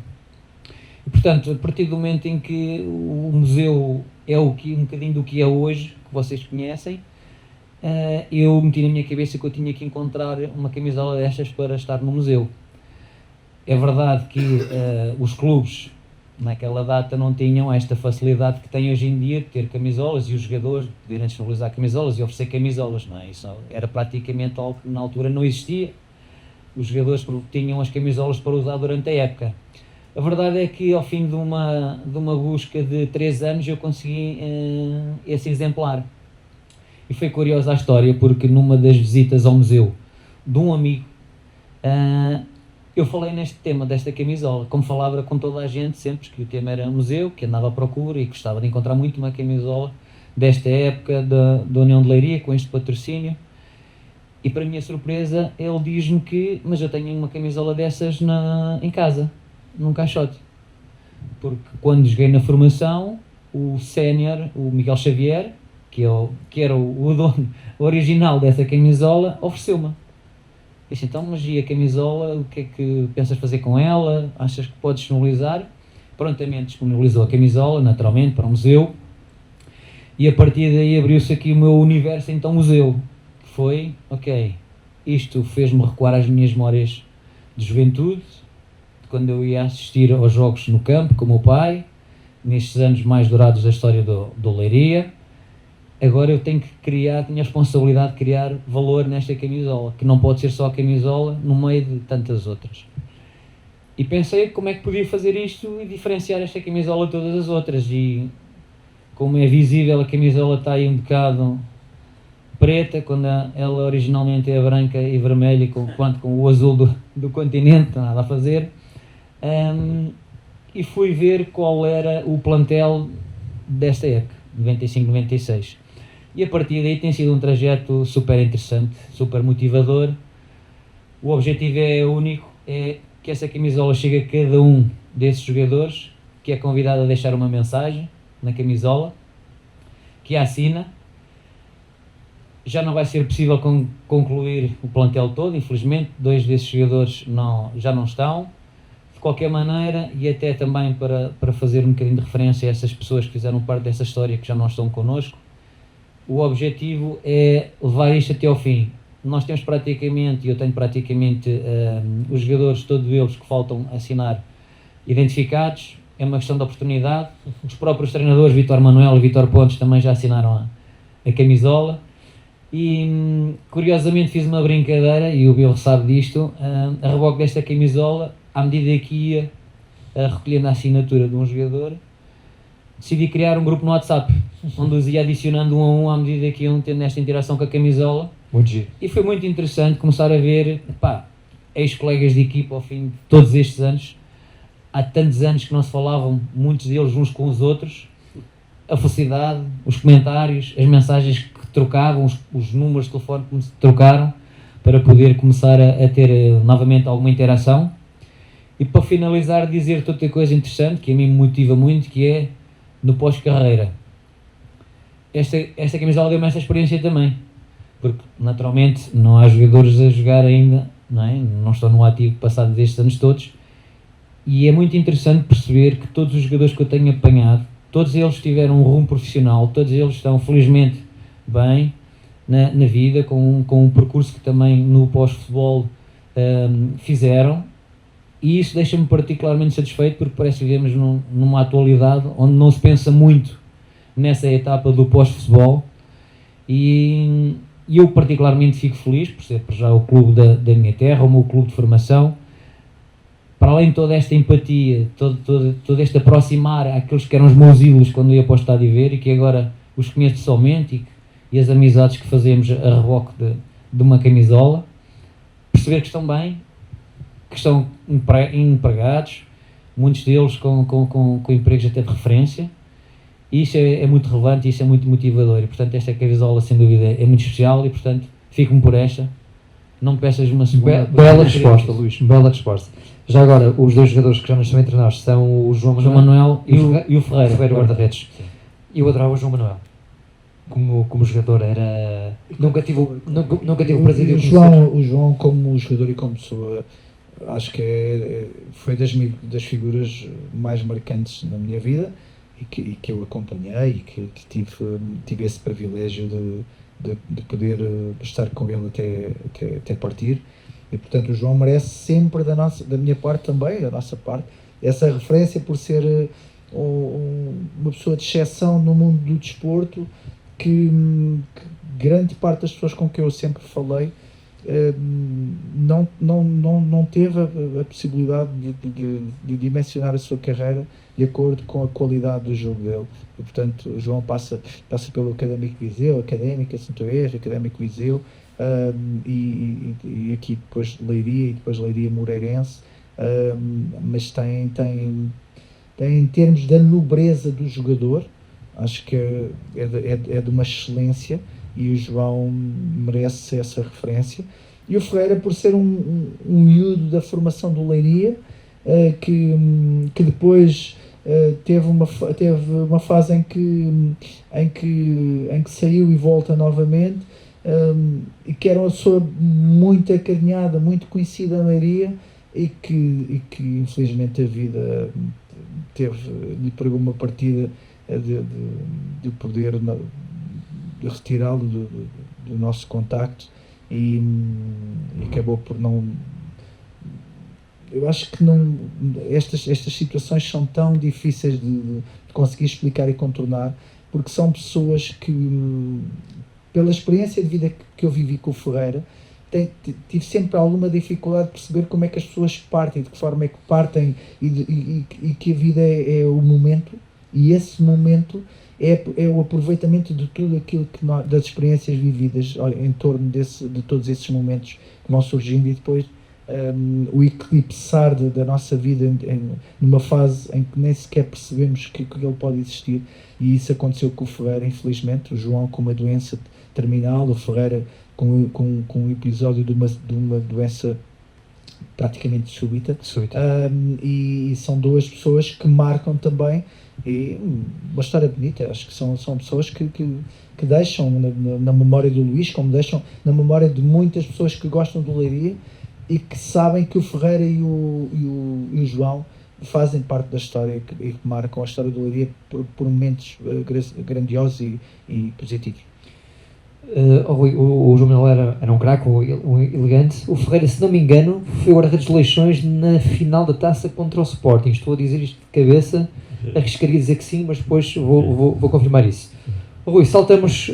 E, portanto, a partir do momento em que o museu é um bocadinho do que é hoje, que vocês conhecem, eu meti na minha cabeça que eu tinha que encontrar uma camisola destas para estar no museu. É verdade que os clubes naquela data não tinham esta facilidade que têm hoje em dia de ter camisolas e os jogadores poderem disponibilizar camisolas e oferecer camisolas, não é? Isso era praticamente algo que na altura não existia. Os jogadores tinham as camisolas para usar durante a época. A verdade é que ao fim de uma busca de 3 anos eu consegui esse exemplar. E foi curiosa a história porque numa das visitas ao museu de um amigo eu falei neste tema desta camisola, como falava com toda a gente sempre que o tema era museu, que andava à procura e gostava de encontrar muito uma camisola desta época da União de Leiria com este patrocínio. E para a minha surpresa ele diz-me que, mas eu tenho uma camisola dessas em casa, num caixote, porque quando joguei na formação o sénior, o Miguel Xavier, que era o dono original dessa camisola, ofereceu-me. Disse, então, mas e a camisola, o que é que pensas fazer com ela? Achas que podes disponibilizar? Prontamente disponibilizou a camisola, naturalmente, para o museu, e a partir daí abriu-se aqui o meu universo, então, museu, que foi, ok, isto fez-me recuar às minhas memórias de juventude, de quando eu ia assistir aos jogos no campo com o meu pai, nestes anos mais dourados da história do Leiria. Agora eu tenho a responsabilidade de criar valor nesta camisola, que não pode ser só a camisola no meio de tantas outras. E pensei como é que podia fazer isto e diferenciar esta camisola de todas as outras. E como é visível, a camisola está aí um bocado preta, quando ela originalmente é branca e vermelha, quanto com o azul do continente, não há nada a fazer. E fui ver qual era o plantel desta época, 95-96. E a partir daí tem sido um trajeto super interessante, super motivador. O objetivo é único, é que essa camisola chegue a cada um desses jogadores que é convidado a deixar uma mensagem na camisola, que a assina. Já não vai ser possível concluir o plantel todo, infelizmente, 2 desses jogadores já não estão. De qualquer maneira, e até também para fazer um bocadinho de referência a essas pessoas que fizeram parte dessa história que já não estão connosco, o objetivo é levar isto até ao fim. Nós temos praticamente, e eu tenho praticamente os jogadores, todos eles que faltam assinar, identificados. É uma questão de oportunidade. Os próprios treinadores, Vítor Manuel e Vítor Pontes, também já assinaram a camisola. E curiosamente fiz uma brincadeira, e o Bill sabe disto, a reboque desta camisola, à medida que ia recolhendo a assinatura de um jogador, decidi criar um grupo no WhatsApp, onde os ia adicionando um a um à medida que iam tendo esta interação com a camisola. Muito giro. E foi muito interessante começar a ver, ex-colegas de equipa ao fim de todos estes anos, há tantos anos que não se falavam, muitos deles uns com os outros, a felicidade, os comentários, as mensagens que trocavam, os números de telefone que se trocaram, para poder começar a ter novamente alguma interação. E para finalizar, dizer-te outra coisa interessante, que a mim me motiva muito, que é no pós-carreira. Esta camisola deu-me essa experiência também, porque naturalmente não há jogadores a jogar ainda, não estão no ativo passados estes anos todos, e é muito interessante perceber que todos os jogadores que eu tenho apanhado, todos eles tiveram um rumo profissional, todos eles estão felizmente bem na vida, com um percurso que também no pós-futebol fizeram. E isso deixa-me particularmente satisfeito, porque parece que vivemos numa atualidade onde não se pensa muito nessa etapa do pós-futebol, e eu particularmente fico feliz por ser já o clube da minha terra, o meu clube de formação. Para além de toda esta empatia, todo este aproximar àqueles que eram os meus ídolos quando ia para o estádio ver, e que agora os conheço pessoalmente, e as amizades que fazemos a reboque de uma camisola, perceber que estão bem, que estão empregados, muitos deles com empregos até de referência, e isso é muito relevante, e isso é muito motivador. E portanto esta camisola sem dúvida é muito especial, e portanto fico-me por esta. Não me peças uma segunda. Bela resposta, Luís, bela resposta. Já agora, os 2 jogadores que já nos estão a treinar são o João Manuel e o Ferreira, guarda-redes. E eu adorava o João Manuel. Como jogador, nunca tive o prazer de o conhecer. O João, como jogador e como pessoa, acho que foi das figuras mais marcantes na minha vida, e que eu acompanhei, e que tive esse privilégio de poder estar com ele até partir. E portanto o João merece sempre da minha parte também, da nossa parte, essa referência por ser uma pessoa de exceção no mundo do desporto, que grande parte das pessoas com quem eu sempre falei não teve a possibilidade de dimensionar a sua carreira de acordo com a qualidade do jogo dele. E, portanto, o João passa pelo Académico Viseu, Académica Santo Ês, Académico Viseu, e aqui depois Leiria, e depois Leiria Moreirense, mas tem em termos da nobreza do jogador, acho que é de uma excelência, e o João merece essa referência. E o Ferreira, por ser um miúdo da formação do Leiria, que depois teve uma fase em que saiu e volta novamente, e que era uma pessoa muito acarinhada, muito conhecida na Leiria, e que infelizmente a vida lhe pregou uma partida de poder de retirá-lo do nosso contacto, e acabou por não. Eu acho que não. Estas situações são tão difíceis de conseguir explicar e contornar, porque são pessoas que, pela experiência de vida que eu vivi com o Ferreira, tive sempre alguma dificuldade de perceber como é que as pessoas partem, de que forma é que partem, e que a vida é o momento, e esse momento é o aproveitamento de tudo aquilo das experiências vividas em torno de todos esses momentos que vão surgindo, e depois o eclipsar da nossa vida numa fase em que nem sequer percebemos que ele pode existir. E isso aconteceu com o Ferreira, infelizmente. O João com uma doença terminal, o Ferreira com um episódio de uma doença praticamente súbita. E são duas pessoas que marcam também, e uma história bonita. Acho que são pessoas que deixam na memória do Luís, como deixam na memória de muitas pessoas que gostam do Leiria, e que sabem que o Ferreira e o João fazem parte da história, e que marcam a história do Leiria por momentos grandiosos e positivos. O João Manuel era um craque, um elegante. O Ferreira, se não me engano, foi o guarda-redes de Leixões na final da Taça contra o Sporting. Estou a dizer isto de cabeça, arriscaria dizer que sim, mas depois vou confirmar isso. Rui, saltamos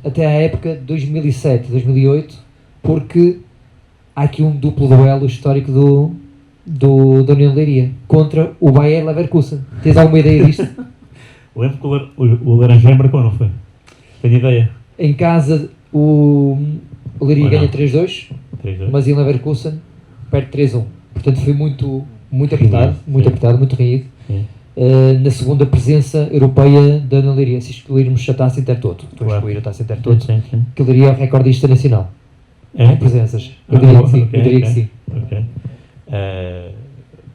até à época de 2007, 2008, porque há aqui um duplo duelo histórico da União de Leiria contra o Bayer Leverkusen. Tens alguma ideia disto? Lembro que o Laranjeiro marcou, não foi? Tenho ideia. Em casa o Leiria ganha 3-2, mas em Leverkusen perde 3-1. Portanto foi muito apertado, muito renhido. Na segunda presença europeia da União de Leiria. Se excluirmos a Taça Intertoto, excluir a Taça Intertoto, que o Leiria é o recordista nacional. Em presenças. Eu diria que sim.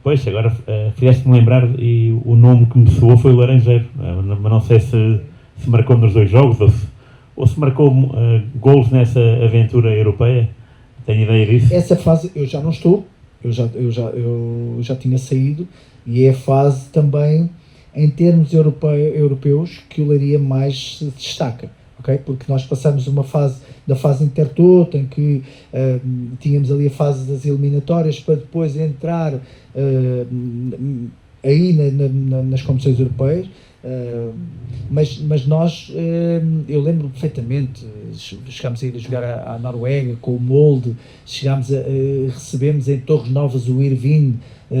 Pois, agora fizeste-me lembrar, e o nome que me soou foi o Laranjeiro, mas não sei se marcou nos dois jogos, ou se marcou golos nessa aventura europeia. Tenho ideia disso? Essa fase eu já não estou, eu já tinha saído, e é a fase também, em termos europeus, que o Leiria mais se destaca. Okay? Porque nós passamos da fase Intertoto, em que tínhamos ali a fase das eliminatórias, para depois entrar aí nas competições europeias, mas nós, eu lembro perfeitamente, chegámos a ir a jogar à Noruega com o Molde, recebemos em Torres Novas o Irvine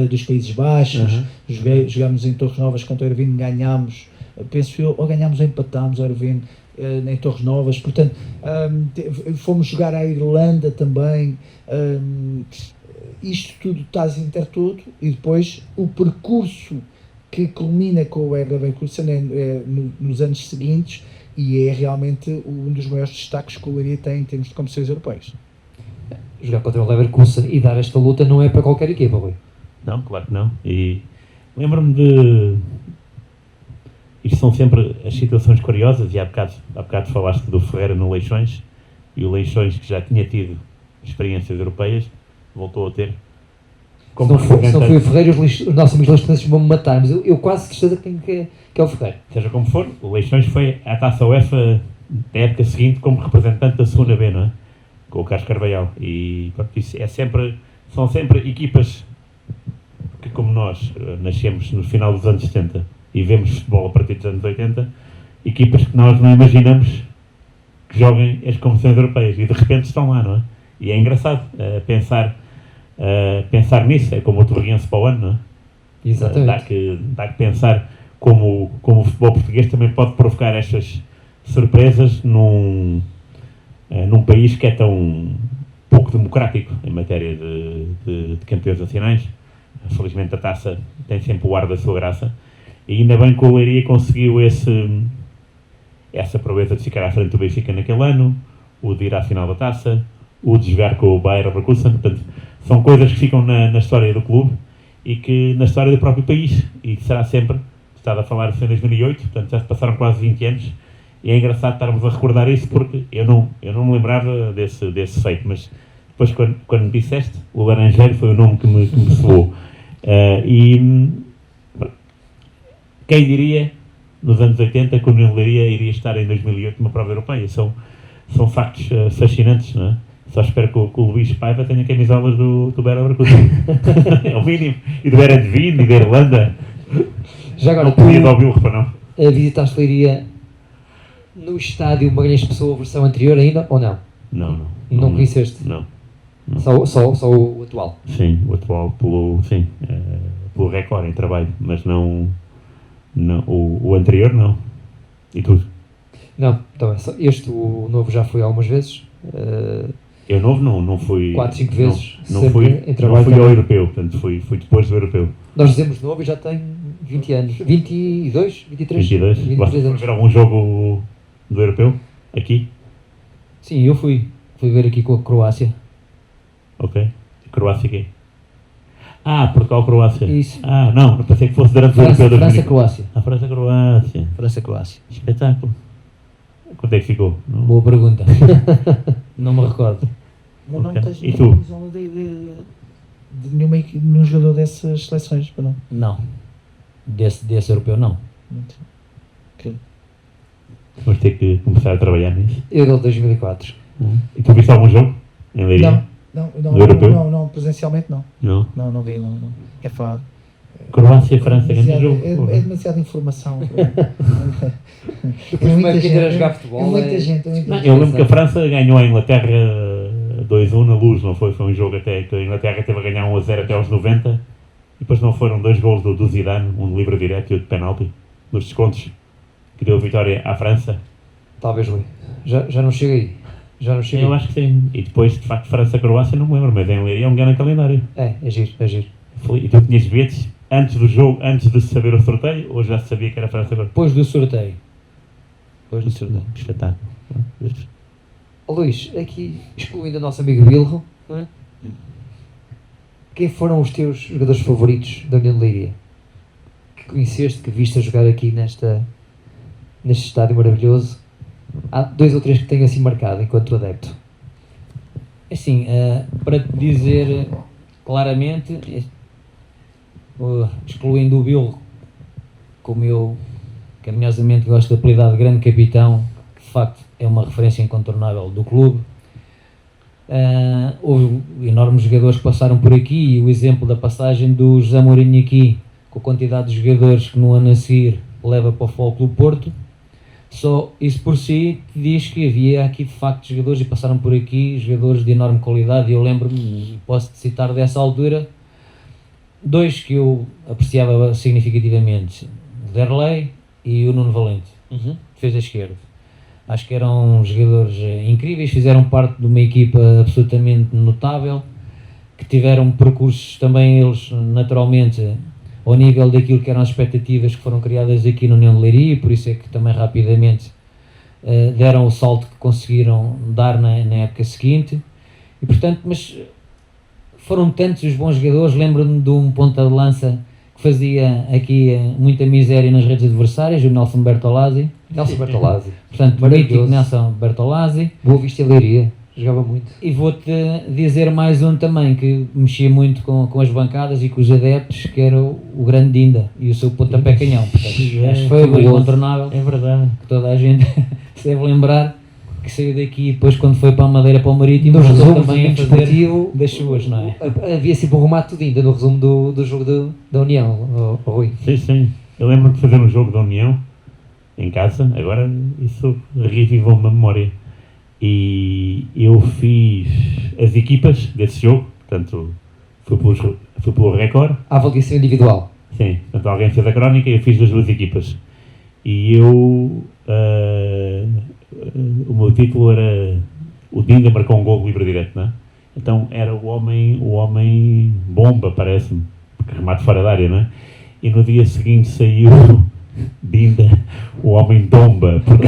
dos Países Baixos, jogámos em Torres Novas contra o Irvine, ganhámos, penso eu, ou ganhámos ou empatámos o Irvine em Torres Novas. Portanto, fomos jogar à Irlanda também. Isto tudo está Intertoto, e depois o percurso que culmina com o Bayer Leverkusen nos anos seguintes, e é realmente um dos maiores destaques que o Leiria tem em termos de competições europeias. Jogar contra o Leverkusen e dar esta luta não é para qualquer equipa, Rui. Não, claro que não. E lembro-me de... Isto são sempre as situações curiosas, e há bocado falaste do Ferreira no Leixões, e o Leixões, que já tinha tido experiências europeias, voltou a ter. Se não foi o Ferreira, os nossos amigos leixões vão me matar, mas eu quase certeza que é o Ferreira. Seja como for, o Leixões foi à Taça UEFA da época seguinte como representante da segunda B, não é? com o Carlos Carvalhal. E pronto, isso são sempre equipas que, como nós nascemos no final dos anos 70 e vemos futebol a partir dos anos 80, equipas que nós não imaginamos que joguem as competições europeias e de repente estão lá, não é? E é engraçado pensar nisso, é como o Torriense para o ano, não é? Exatamente. Dá que pensar como o futebol português também pode provocar estas surpresas num país que é tão pouco democrático em matéria de campeões nacionais. Felizmente a taça tem sempre o ar da sua graça e ainda bem que o Leiria conseguiu essa proeza de ficar à frente do Benfica naquele ano, o de ir à final da taça, o de jogar com o Bayer Leverkusen. Portanto, são coisas que ficam na história do clube e que na história do próprio país, e que será sempre. Estava a falar isso em 2008, portanto já se passaram quase 20 anos e é engraçado estarmos a recordar isso porque eu não me lembrava desse feito, mas depois quando me disseste, o Laranjeiro foi o nome que me soou. E quem diria nos anos 80 que o União de Leiria iria estar em 2008 numa prova europeia? São factos fascinantes, não é? Só espero que o Luís Paiva tenha camisolas do Bayer Leverkusen. É o mínimo. E do Eredivisie e da Irlanda. Já agora, não podia dar o Bilro para não. Visitaste Leiria no estádio Magalhães Pessoa, versão anterior ainda, ou não? Não. Não conheceste? Não. Só o atual? Sim, o atual pelo recorde em trabalho, mas não o anterior não. E tu? Não, também. O novo já fui algumas vezes. Eu novo não fui. 4, 5 vezes. Não fui ao europeu, portanto fui depois do europeu. Nós dizemos novo e já tem 20 anos. 22, 23? 22. Vocês foram ver algum jogo do europeu? Aqui? Sim, eu fui ver aqui com a Croácia. Ok. Croácia quê? Portugal-Croácia. Isso. Não pensei que fosse durante o europeu. França-Croácia. França-Croácia. França-Croácia. Espetáculo. Quanto é que ficou? Boa pergunta. Não me recordo. Mas não Ok. tens E tu? camisola de nenhum jogador dessas seleções, para não? Não. Desse europeu, não. Vamos ter que começar a trabalhar nisso. Euro de 2004. E tu viste algum jogo em Leiria? Não, presencialmente não. Não vi, não. É fácil. Croácia e França, grande jogo. É demasiada informação. Depois como é que ainda jogar futebol? Muita gente. Eu lembro que a França ganhou a Inglaterra 2-1 na Luz, não foi? Foi um jogo até que a Inglaterra teve a ganhar 1-0 até aos 90 e depois não foram 2 golos do Zidane, um de livre direto e outro de penalti, nos descontos, que deu a vitória à França. Talvez, Rui. Já não cheguei. Eu acho que sim. E depois, de facto, França-Croácia não me lembro, mas em Leiria é um grande calendário. É giro. E tu tinhas bilhetes antes do jogo, antes de saber o sorteio, ou já se sabia que era França-Croácia? Depois do sorteio. Espetáculo. Luís, aqui, excluindo o nosso amigo Bilro, não é? Quem foram os teus jogadores favoritos da União de Leiria? Que conheceste, que viste a jogar aqui neste estádio maravilhoso? Há 2 ou 3 que tenham assim marcado enquanto adepto. Assim, para te dizer claramente, excluindo o Bilro, como eu carinhosamente gosto de apelidar de grande capitão, que de facto é uma referência incontornável do clube. Houve enormes jogadores que passaram por aqui e o exemplo da passagem do José Mourinho aqui, com a quantidade de jogadores que no ano a seguir leva para o Futebol Clube Porto. Só isso por si diz que havia aqui de facto jogadores e passaram por aqui jogadores de enorme qualidade. Eu lembro-me, posso citar dessa altura, 2 que eu apreciava significativamente: o Derlei e o Nuno Valente, defesa esquerda. Acho que eram jogadores incríveis, fizeram parte de uma equipa absolutamente notável, que tiveram percursos também eles naturalmente ao nível daquilo que eram as expectativas que foram criadas aqui na União de Leiria, e por isso é que também rapidamente deram o salto que conseguiram dar na época seguinte. E portanto, mas foram tantos os bons jogadores. Lembro-me de um ponta de lança que fazia aqui muita miséria nas redes adversárias, o Nelson Bertolazzi. Portanto, mítico Nelson Bertolazzi. Boa Vista e Leiria, jogava muito. E vou-te dizer mais um também que mexia muito com as bancadas e com os adeptos, que era o grande Dinda e o seu pontapé canhão. Portanto, acho que foi incontornável. É verdade. Que toda a gente se deve lembrar que saiu daqui e depois quando foi para a Madeira, para o Marítimo, No voltou resumo também a fazer desportivo, das suas, não é? havia sempre um remate tudo ainda no resumo do jogo da União, Rui. Sim. Eu lembro-me de fazer um jogo da União em casa, agora isso revivou-me a memória. E eu fiz as equipas desse jogo, portanto, fui pelo Record. A avaliação individual. Sim, portanto, alguém fez a crónica e eu fiz das duas equipas. E eu, o meu título era o Dinga marcou um gol livre direto, não é? Então era o homem bomba, parece-me, porque remate fora da área, não é? E no dia seguinte saiu Dinda, o homem domba, porque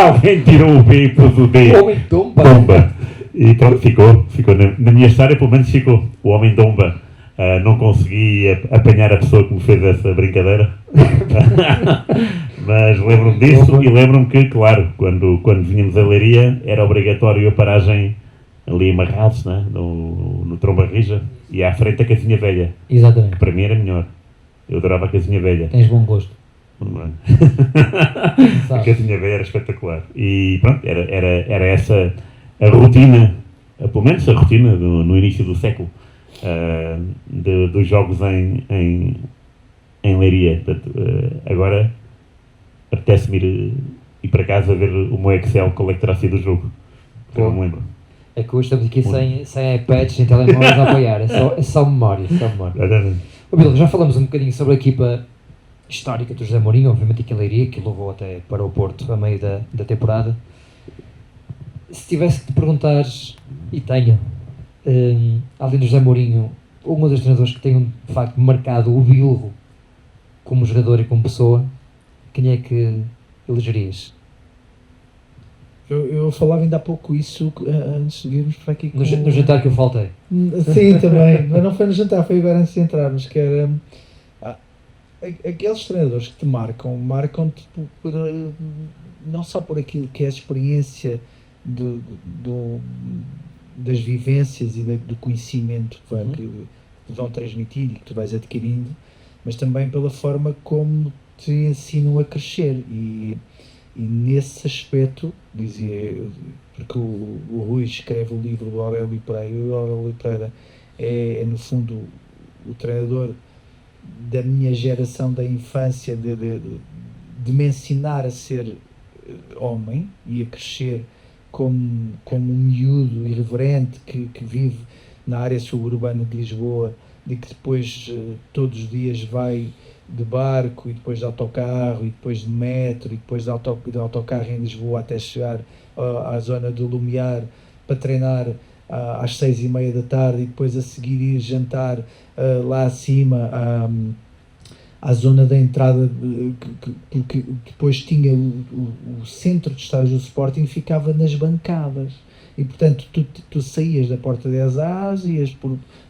alguém tirou o B e pôs o D. O homem domba? Domba. E pronto, ficou na minha história pelo menos ficou, o homem domba. Não consegui apanhar a pessoa que me fez essa brincadeira. Mas lembro-me disso e lembro-me que, claro, quando vinhamos a Leiria era obrigatório a paragem ali amarrados, né? no Tromba Rija e à frente a casinha velha, Exatamente. que para mim era melhor. Eu adorava a casinha velha. Tens bom gosto. A casinha velha era espetacular. E pronto, era essa a rotina, pelo menos a rotina no início do século, dos jogos em Leiria. Portanto, agora apetece-me ir para casa ver o meu Excel qual é que terá sido o jogo. Porque eu não me lembro. É que hoje estamos aqui sem iPads, sem telemóveis a apoiar, é só memória. Ô, Bill, já falamos um bocadinho sobre a equipa histórica do José Mourinho, obviamente aqui em Leiria, que levou até para o Porto a meio da temporada. Se tivesse que te perguntares, e tenho, além do José Mourinho, um dos treinadores que tenham de facto marcado o Bilro como jogador e como pessoa, quem é que elegerias? Eu falava ainda há pouco isso antes de irmos para aqui. No jantar que eu faltei. Sim, também. Mas não foi no jantar, foi agora antes de entrarmos, que era... aqueles treinadores que te marcam-te não só por aquilo que é a experiência das vivências e do conhecimento que vão transmitir e que tu vais adquirindo, mas também pela forma como te ensinam a crescer e nesse aspecto, dizia, porque o Rui escreve o livro do Aurélio Pereira, e o Aurélio Pereira é no fundo o treinador da minha geração, da infância, de me ensinar a ser homem e a crescer como um miúdo irreverente que vive na área suburbana de Lisboa e que depois todos os dias vai de barco e depois de autocarro e depois de metro e depois de autocarro em Lisboa até chegar à zona do Lumiar para treinar às 6:30 da tarde e depois a seguir ir jantar lá acima à zona da entrada, que depois tinha o centro de estágio do Sporting, ficava nas bancadas. E portanto tu saías da porta 10A,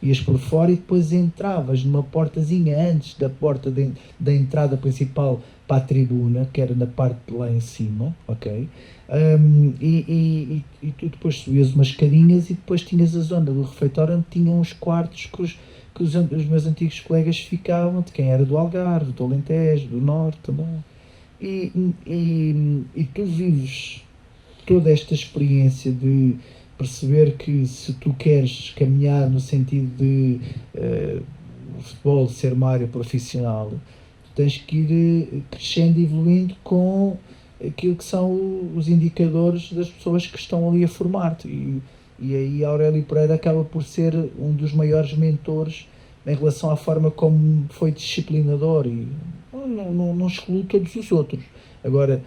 ias por fora e depois entravas numa portazinha antes da porta da entrada principal para a tribuna, que era na parte de lá em cima, ok? E tu depois subias umas escadinhas e depois tinhas a zona do refeitório onde tinham os quartos que os meus antigos colegas ficavam, de quem era do Algarve, do Alentejo, do Norte também. E tu vives toda esta experiência de perceber que se tu queres caminhar no sentido de o futebol ser uma área profissional, tu tens que ir crescendo e evoluindo com aquilo que são os indicadores das pessoas que estão ali a formar-te. E aí Aurélio Pereira acaba por ser um dos maiores mentores em relação à forma como foi disciplinador e não excluo todos os outros. Agora,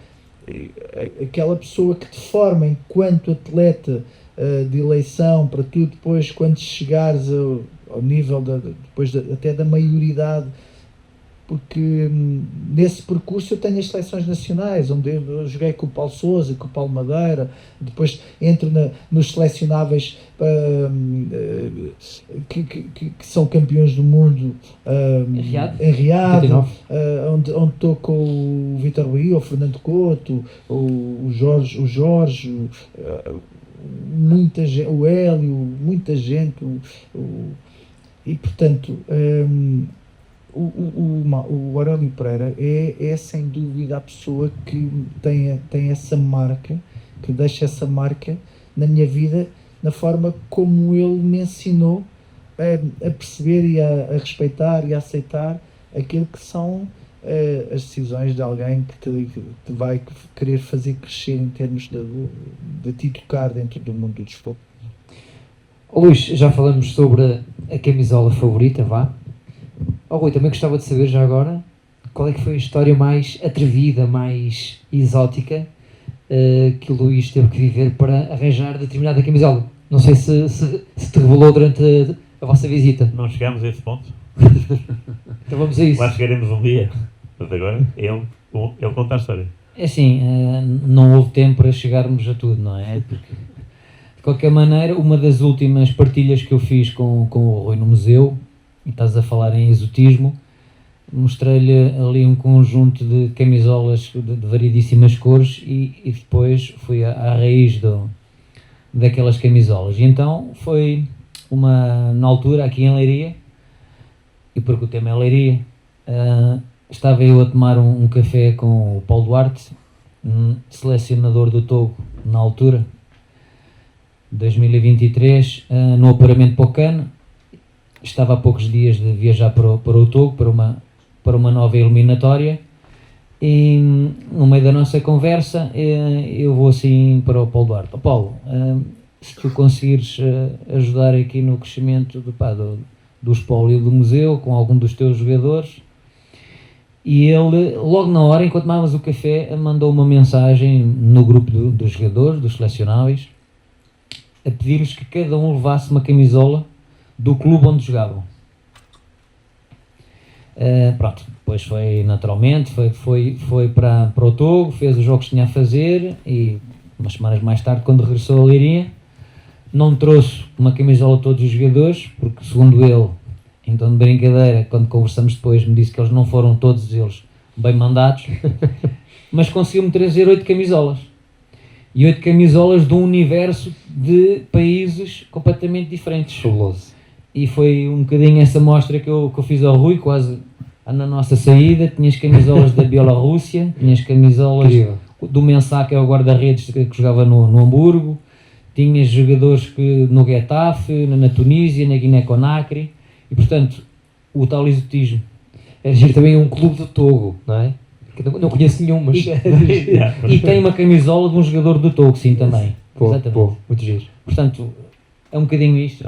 aquela pessoa que te forma enquanto atleta de eleição para tu depois, quando chegares ao nível depois até da maioridade, porque nesse percurso eu tenho as seleções nacionais, onde eu joguei com o Paulo Sousa, com o Paulo Madeira, depois entro nos selecionáveis que são campeões do mundo em Riad, onde estou com o Vítor Rui, o Fernando Couto, o Jorge, muita gente, o Hélio, muita gente, e portanto... O Aurélio Pereira é sem dúvida a pessoa que tem essa marca que deixa essa marca na minha vida, na forma como ele me ensinou a perceber e a respeitar e a aceitar aquilo que são as decisões de alguém que te vai querer fazer crescer em termos de te educar dentro do mundo do desporto. Luís, já falamos sobre a camisola favorita, vá. Rui, também gostava de saber já agora qual é que foi a história mais atrevida, mais exótica que o Luís teve que viver para arranjar determinada camisola. Não sei se te revelou durante a vossa visita. Não chegámos a esse ponto. Então vamos a isso. Lá chegaremos um dia. Mas agora ele conta a história. É assim, não houve tempo para chegarmos a tudo, não é? Porque, de qualquer maneira, uma das últimas partilhas que eu fiz com o Rui no museu, e estás a falar em exotismo, mostrei-lhe ali um conjunto de camisolas de variedíssimas cores e depois fui à raiz daquelas camisolas. E então foi na altura, aqui em Leiria, e porque o tema é Leiria, estava eu a tomar um café com o Paulo Duarte, selecionador do Togo na altura, 2023, no aparamento Pocano. Estava há poucos dias de viajar para o Togo, para uma nova eliminatória, e no meio da nossa conversa eu vou assim para o Paulo Duarte. Paulo, se tu conseguires ajudar aqui no crescimento do espólio do museu com algum dos teus jogadores. E ele, logo na hora, enquanto tomávamos o café, mandou uma mensagem no grupo dos jogadores, dos selecionáveis, a pedir-lhes que cada um levasse uma camisola do clube onde jogavam. Pronto, depois foi naturalmente, foi para o Togo, fez os jogos que tinha a fazer e umas semanas mais tarde, quando regressou a Leiria, não trouxe uma camisola a todos os jogadores, porque segundo ele, em tom de brincadeira, quando conversamos depois, me disse que eles não foram todos eles bem mandados, mas conseguiu-me trazer 8 camisolas. E 8 camisolas de um universo de países completamente diferentes. Fabuloso. E foi um bocadinho essa mostra que eu fiz ao Rui, quase na nossa saída. Tinhas camisolas da Bielorrússia, tinhas camisolas do Mensah, que é o guarda-redes que jogava no Hamburgo, tinhas jogadores no Getafe, na Tunísia, na Guiné-Conakry, e portanto, o tal exotismo. Era giro também um clube do Togo, não é? Que não conheço nenhum, mas... E tem uma camisola de um jogador do Togo, sim, também. Exatamente. Muito giro. Portanto, é um bocadinho isto.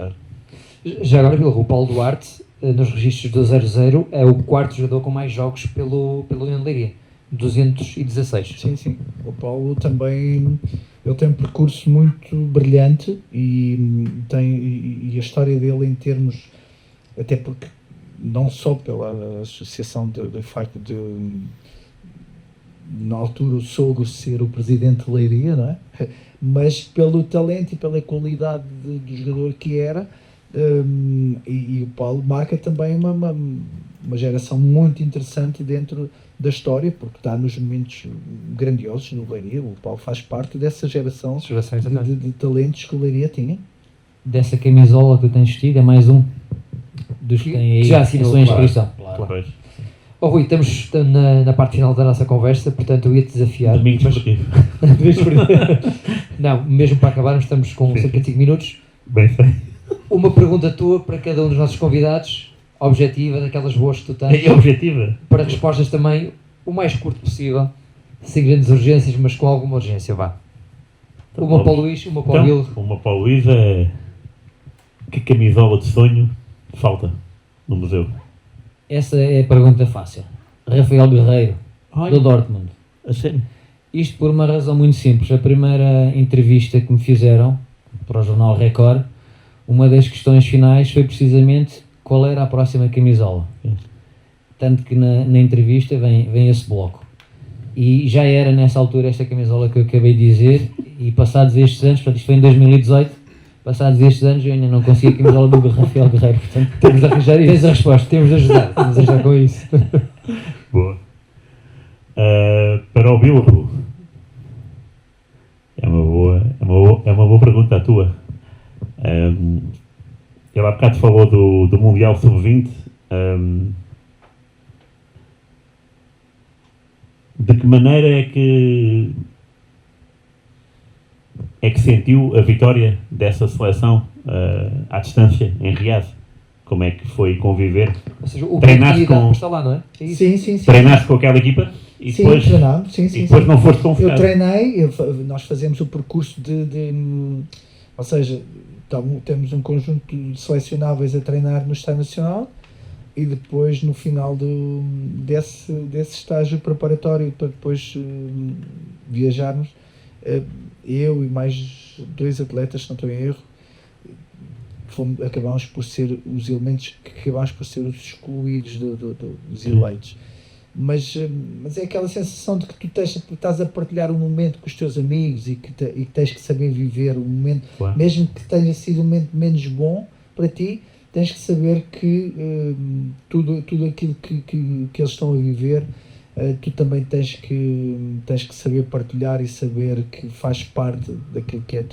Já agora, o Paulo Duarte, nos registros do 00, é o quarto jogador com mais jogos pelo União de Leiria. 216. Sim. O Paulo também, ele tem um percurso muito brilhante e a história dele em termos, até porque não só pela associação de facto de na altura o Sogro ser o presidente de Leiria, não é? Mas pelo talento e pela qualidade do jogador que era, e o Paulo marca também uma geração muito interessante dentro da história, porque está nos momentos grandiosos no Leiria. O Paulo faz parte dessa geração de talentos que o Leiria tinha. Dessa camisola que tu tens vestido, é mais um dos que têm aí já assinou a sua inscrição. Claro. Rui, estamos na parte final da nossa conversa, portanto eu ia-te desafiar. Domingo desportivo. Não, mesmo para acabarmos, estamos com cerca de 5 minutos. Bem feito. Uma pergunta tua para cada um dos nossos convidados, objetiva, daquelas boas que tu tens. É objetiva. Para respostas também o mais curto possível, sem grandes urgências, mas com alguma urgência, vá. Uma para o Luís, uma para o Bill. Uma para o Luís é: que camisola de sonho falta no museu? Essa é a pergunta fácil. Rafael Guerreiro, do Dortmund. A sério? Isto por uma razão muito simples. A primeira entrevista que me fizeram para o jornal Record, uma das questões finais foi precisamente qual era a próxima camisola. Tanto que na entrevista vem esse bloco. E já era nessa altura esta camisola que eu acabei de dizer, e passados estes anos, portanto isto foi em 2018, passados estes anos eu ainda não consegui a camisola do Rafael Guerreiro, portanto temos de arranjar isso. Tens a resposta, temos de ajudar com isso. Boa. Para o Bilro, é uma boa pergunta a tua. Ele há bocado falou do Mundial Sub-20. De que maneira é que é que sentiu a vitória dessa seleção à distância, em Riad? Como é que foi conviver? Ou seja, o Treinaste com... com- está lá, não é? É isso. Sim. Treinaste com aquela equipa e Sim, depois, treinamos, sim. não foste Eu convocado? treinei, nós fazemos o percurso ou seja, temos um conjunto de selecionáveis a treinar no Estádio Nacional e depois no final desse estágio preparatório para depois viajarmos, eu e mais 2 atletas, se não estou em erro, acabámos por ser os elementos que acabámos por ser os excluídos dos eleitos. Mas é aquela sensação de que tu estás a partilhar um momento com os teus amigos e que tens que saber viver o momento, Claro. mesmo que tenha sido um momento menos bom para ti, tens que saber que tudo aquilo que eles estão a viver, tu também tens que saber partilhar e saber que faz parte daquilo que é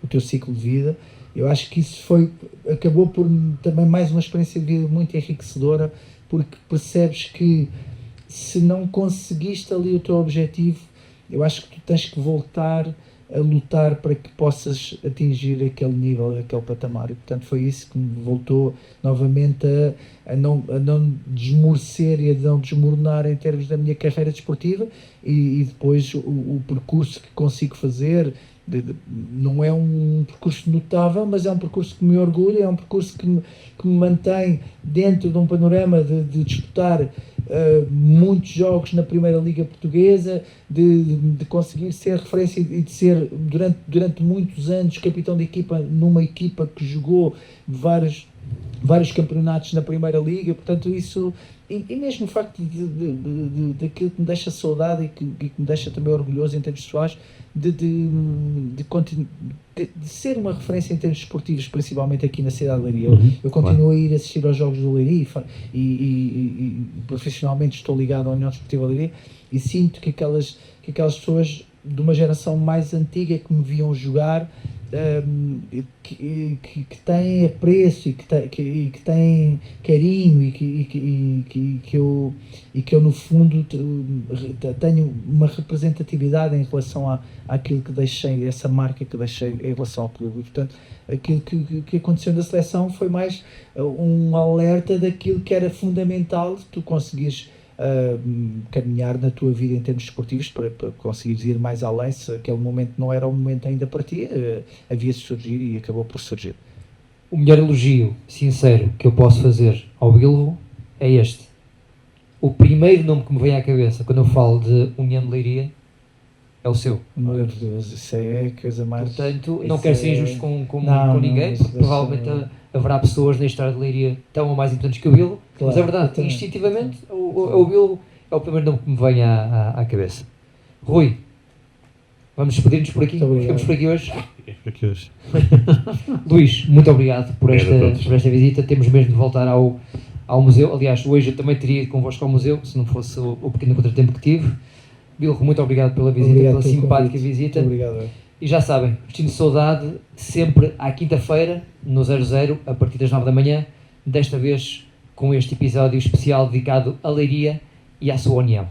o teu ciclo de vida. Eu acho que isso acabou por também mais uma experiência de vida muito enriquecedora, porque percebes que se não conseguiste ali o teu objetivo, eu acho que tu tens que voltar a lutar para que possas atingir aquele nível, aquele patamar. E, portanto, foi isso que me voltou novamente a não desmorecer e a não desmoronar em termos da minha carreira desportiva e depois o percurso que consigo fazer. Não é um percurso notável, mas é um percurso que me orgulha, é um percurso que me mantém dentro de um panorama de disputar muitos jogos na Primeira Liga Portuguesa, de conseguir ser referência e de ser durante muitos anos capitão de equipa numa equipa que jogou vários campeonatos na Primeira Liga. Portanto, isso, e mesmo o facto daquilo que me deixa saudade e que me deixa também orgulhoso em termos pessoais, de ser uma referência em termos esportivos, principalmente aqui na cidade de Leiria. Eu continuo a ir assistir aos jogos do Leiria e profissionalmente estou ligado à União Desportiva Leiria e sinto que aquelas pessoas de uma geração mais antiga que me viam jogar, que têm apreço e que têm carinho e que eu no fundo tenho uma representatividade em relação àquilo que deixei, essa marca que deixei em relação ao clube. E, portanto, aquilo que aconteceu na seleção foi mais um alerta daquilo que era fundamental tu conseguires caminhar na tua vida em termos esportivos para conseguires ir mais além. Se aquele momento não era o momento ainda para ti, havia de surgir e acabou por surgir. O melhor elogio sincero que eu posso fazer ao Bilro é este. O primeiro nome que me vem à cabeça quando eu falo de União de Leiria é o seu. Meu Deus, isso é a coisa mais... Portanto, não quero ser injusto com ninguém, porque provavelmente haverá pessoas na história de Leiria tão ou mais importantes que o Bilro, Claro, mas é verdade, também. instintivamente o Bilro é o primeiro nome que me vem à cabeça. Rui, vamos despedir-nos por aqui, Muito obrigado. ficamos por aqui hoje. Fiquei por aqui hoje. Luís, muito obrigado por Obrigado a todos. esta visita. Temos mesmo de voltar ao museu. Aliás, hoje eu também teria ido convosco ao museu, se não fosse o pequeno contratempo que tive. Bilro, muito obrigado pela visita, Obrigado pela pelo simpática convite. visita. Muito obrigado. E já sabem, Destino de Saudade, sempre à quinta-feira, no 00, a partir das 9 da manhã, desta vez com este episódio especial dedicado à Leiria e à sua união.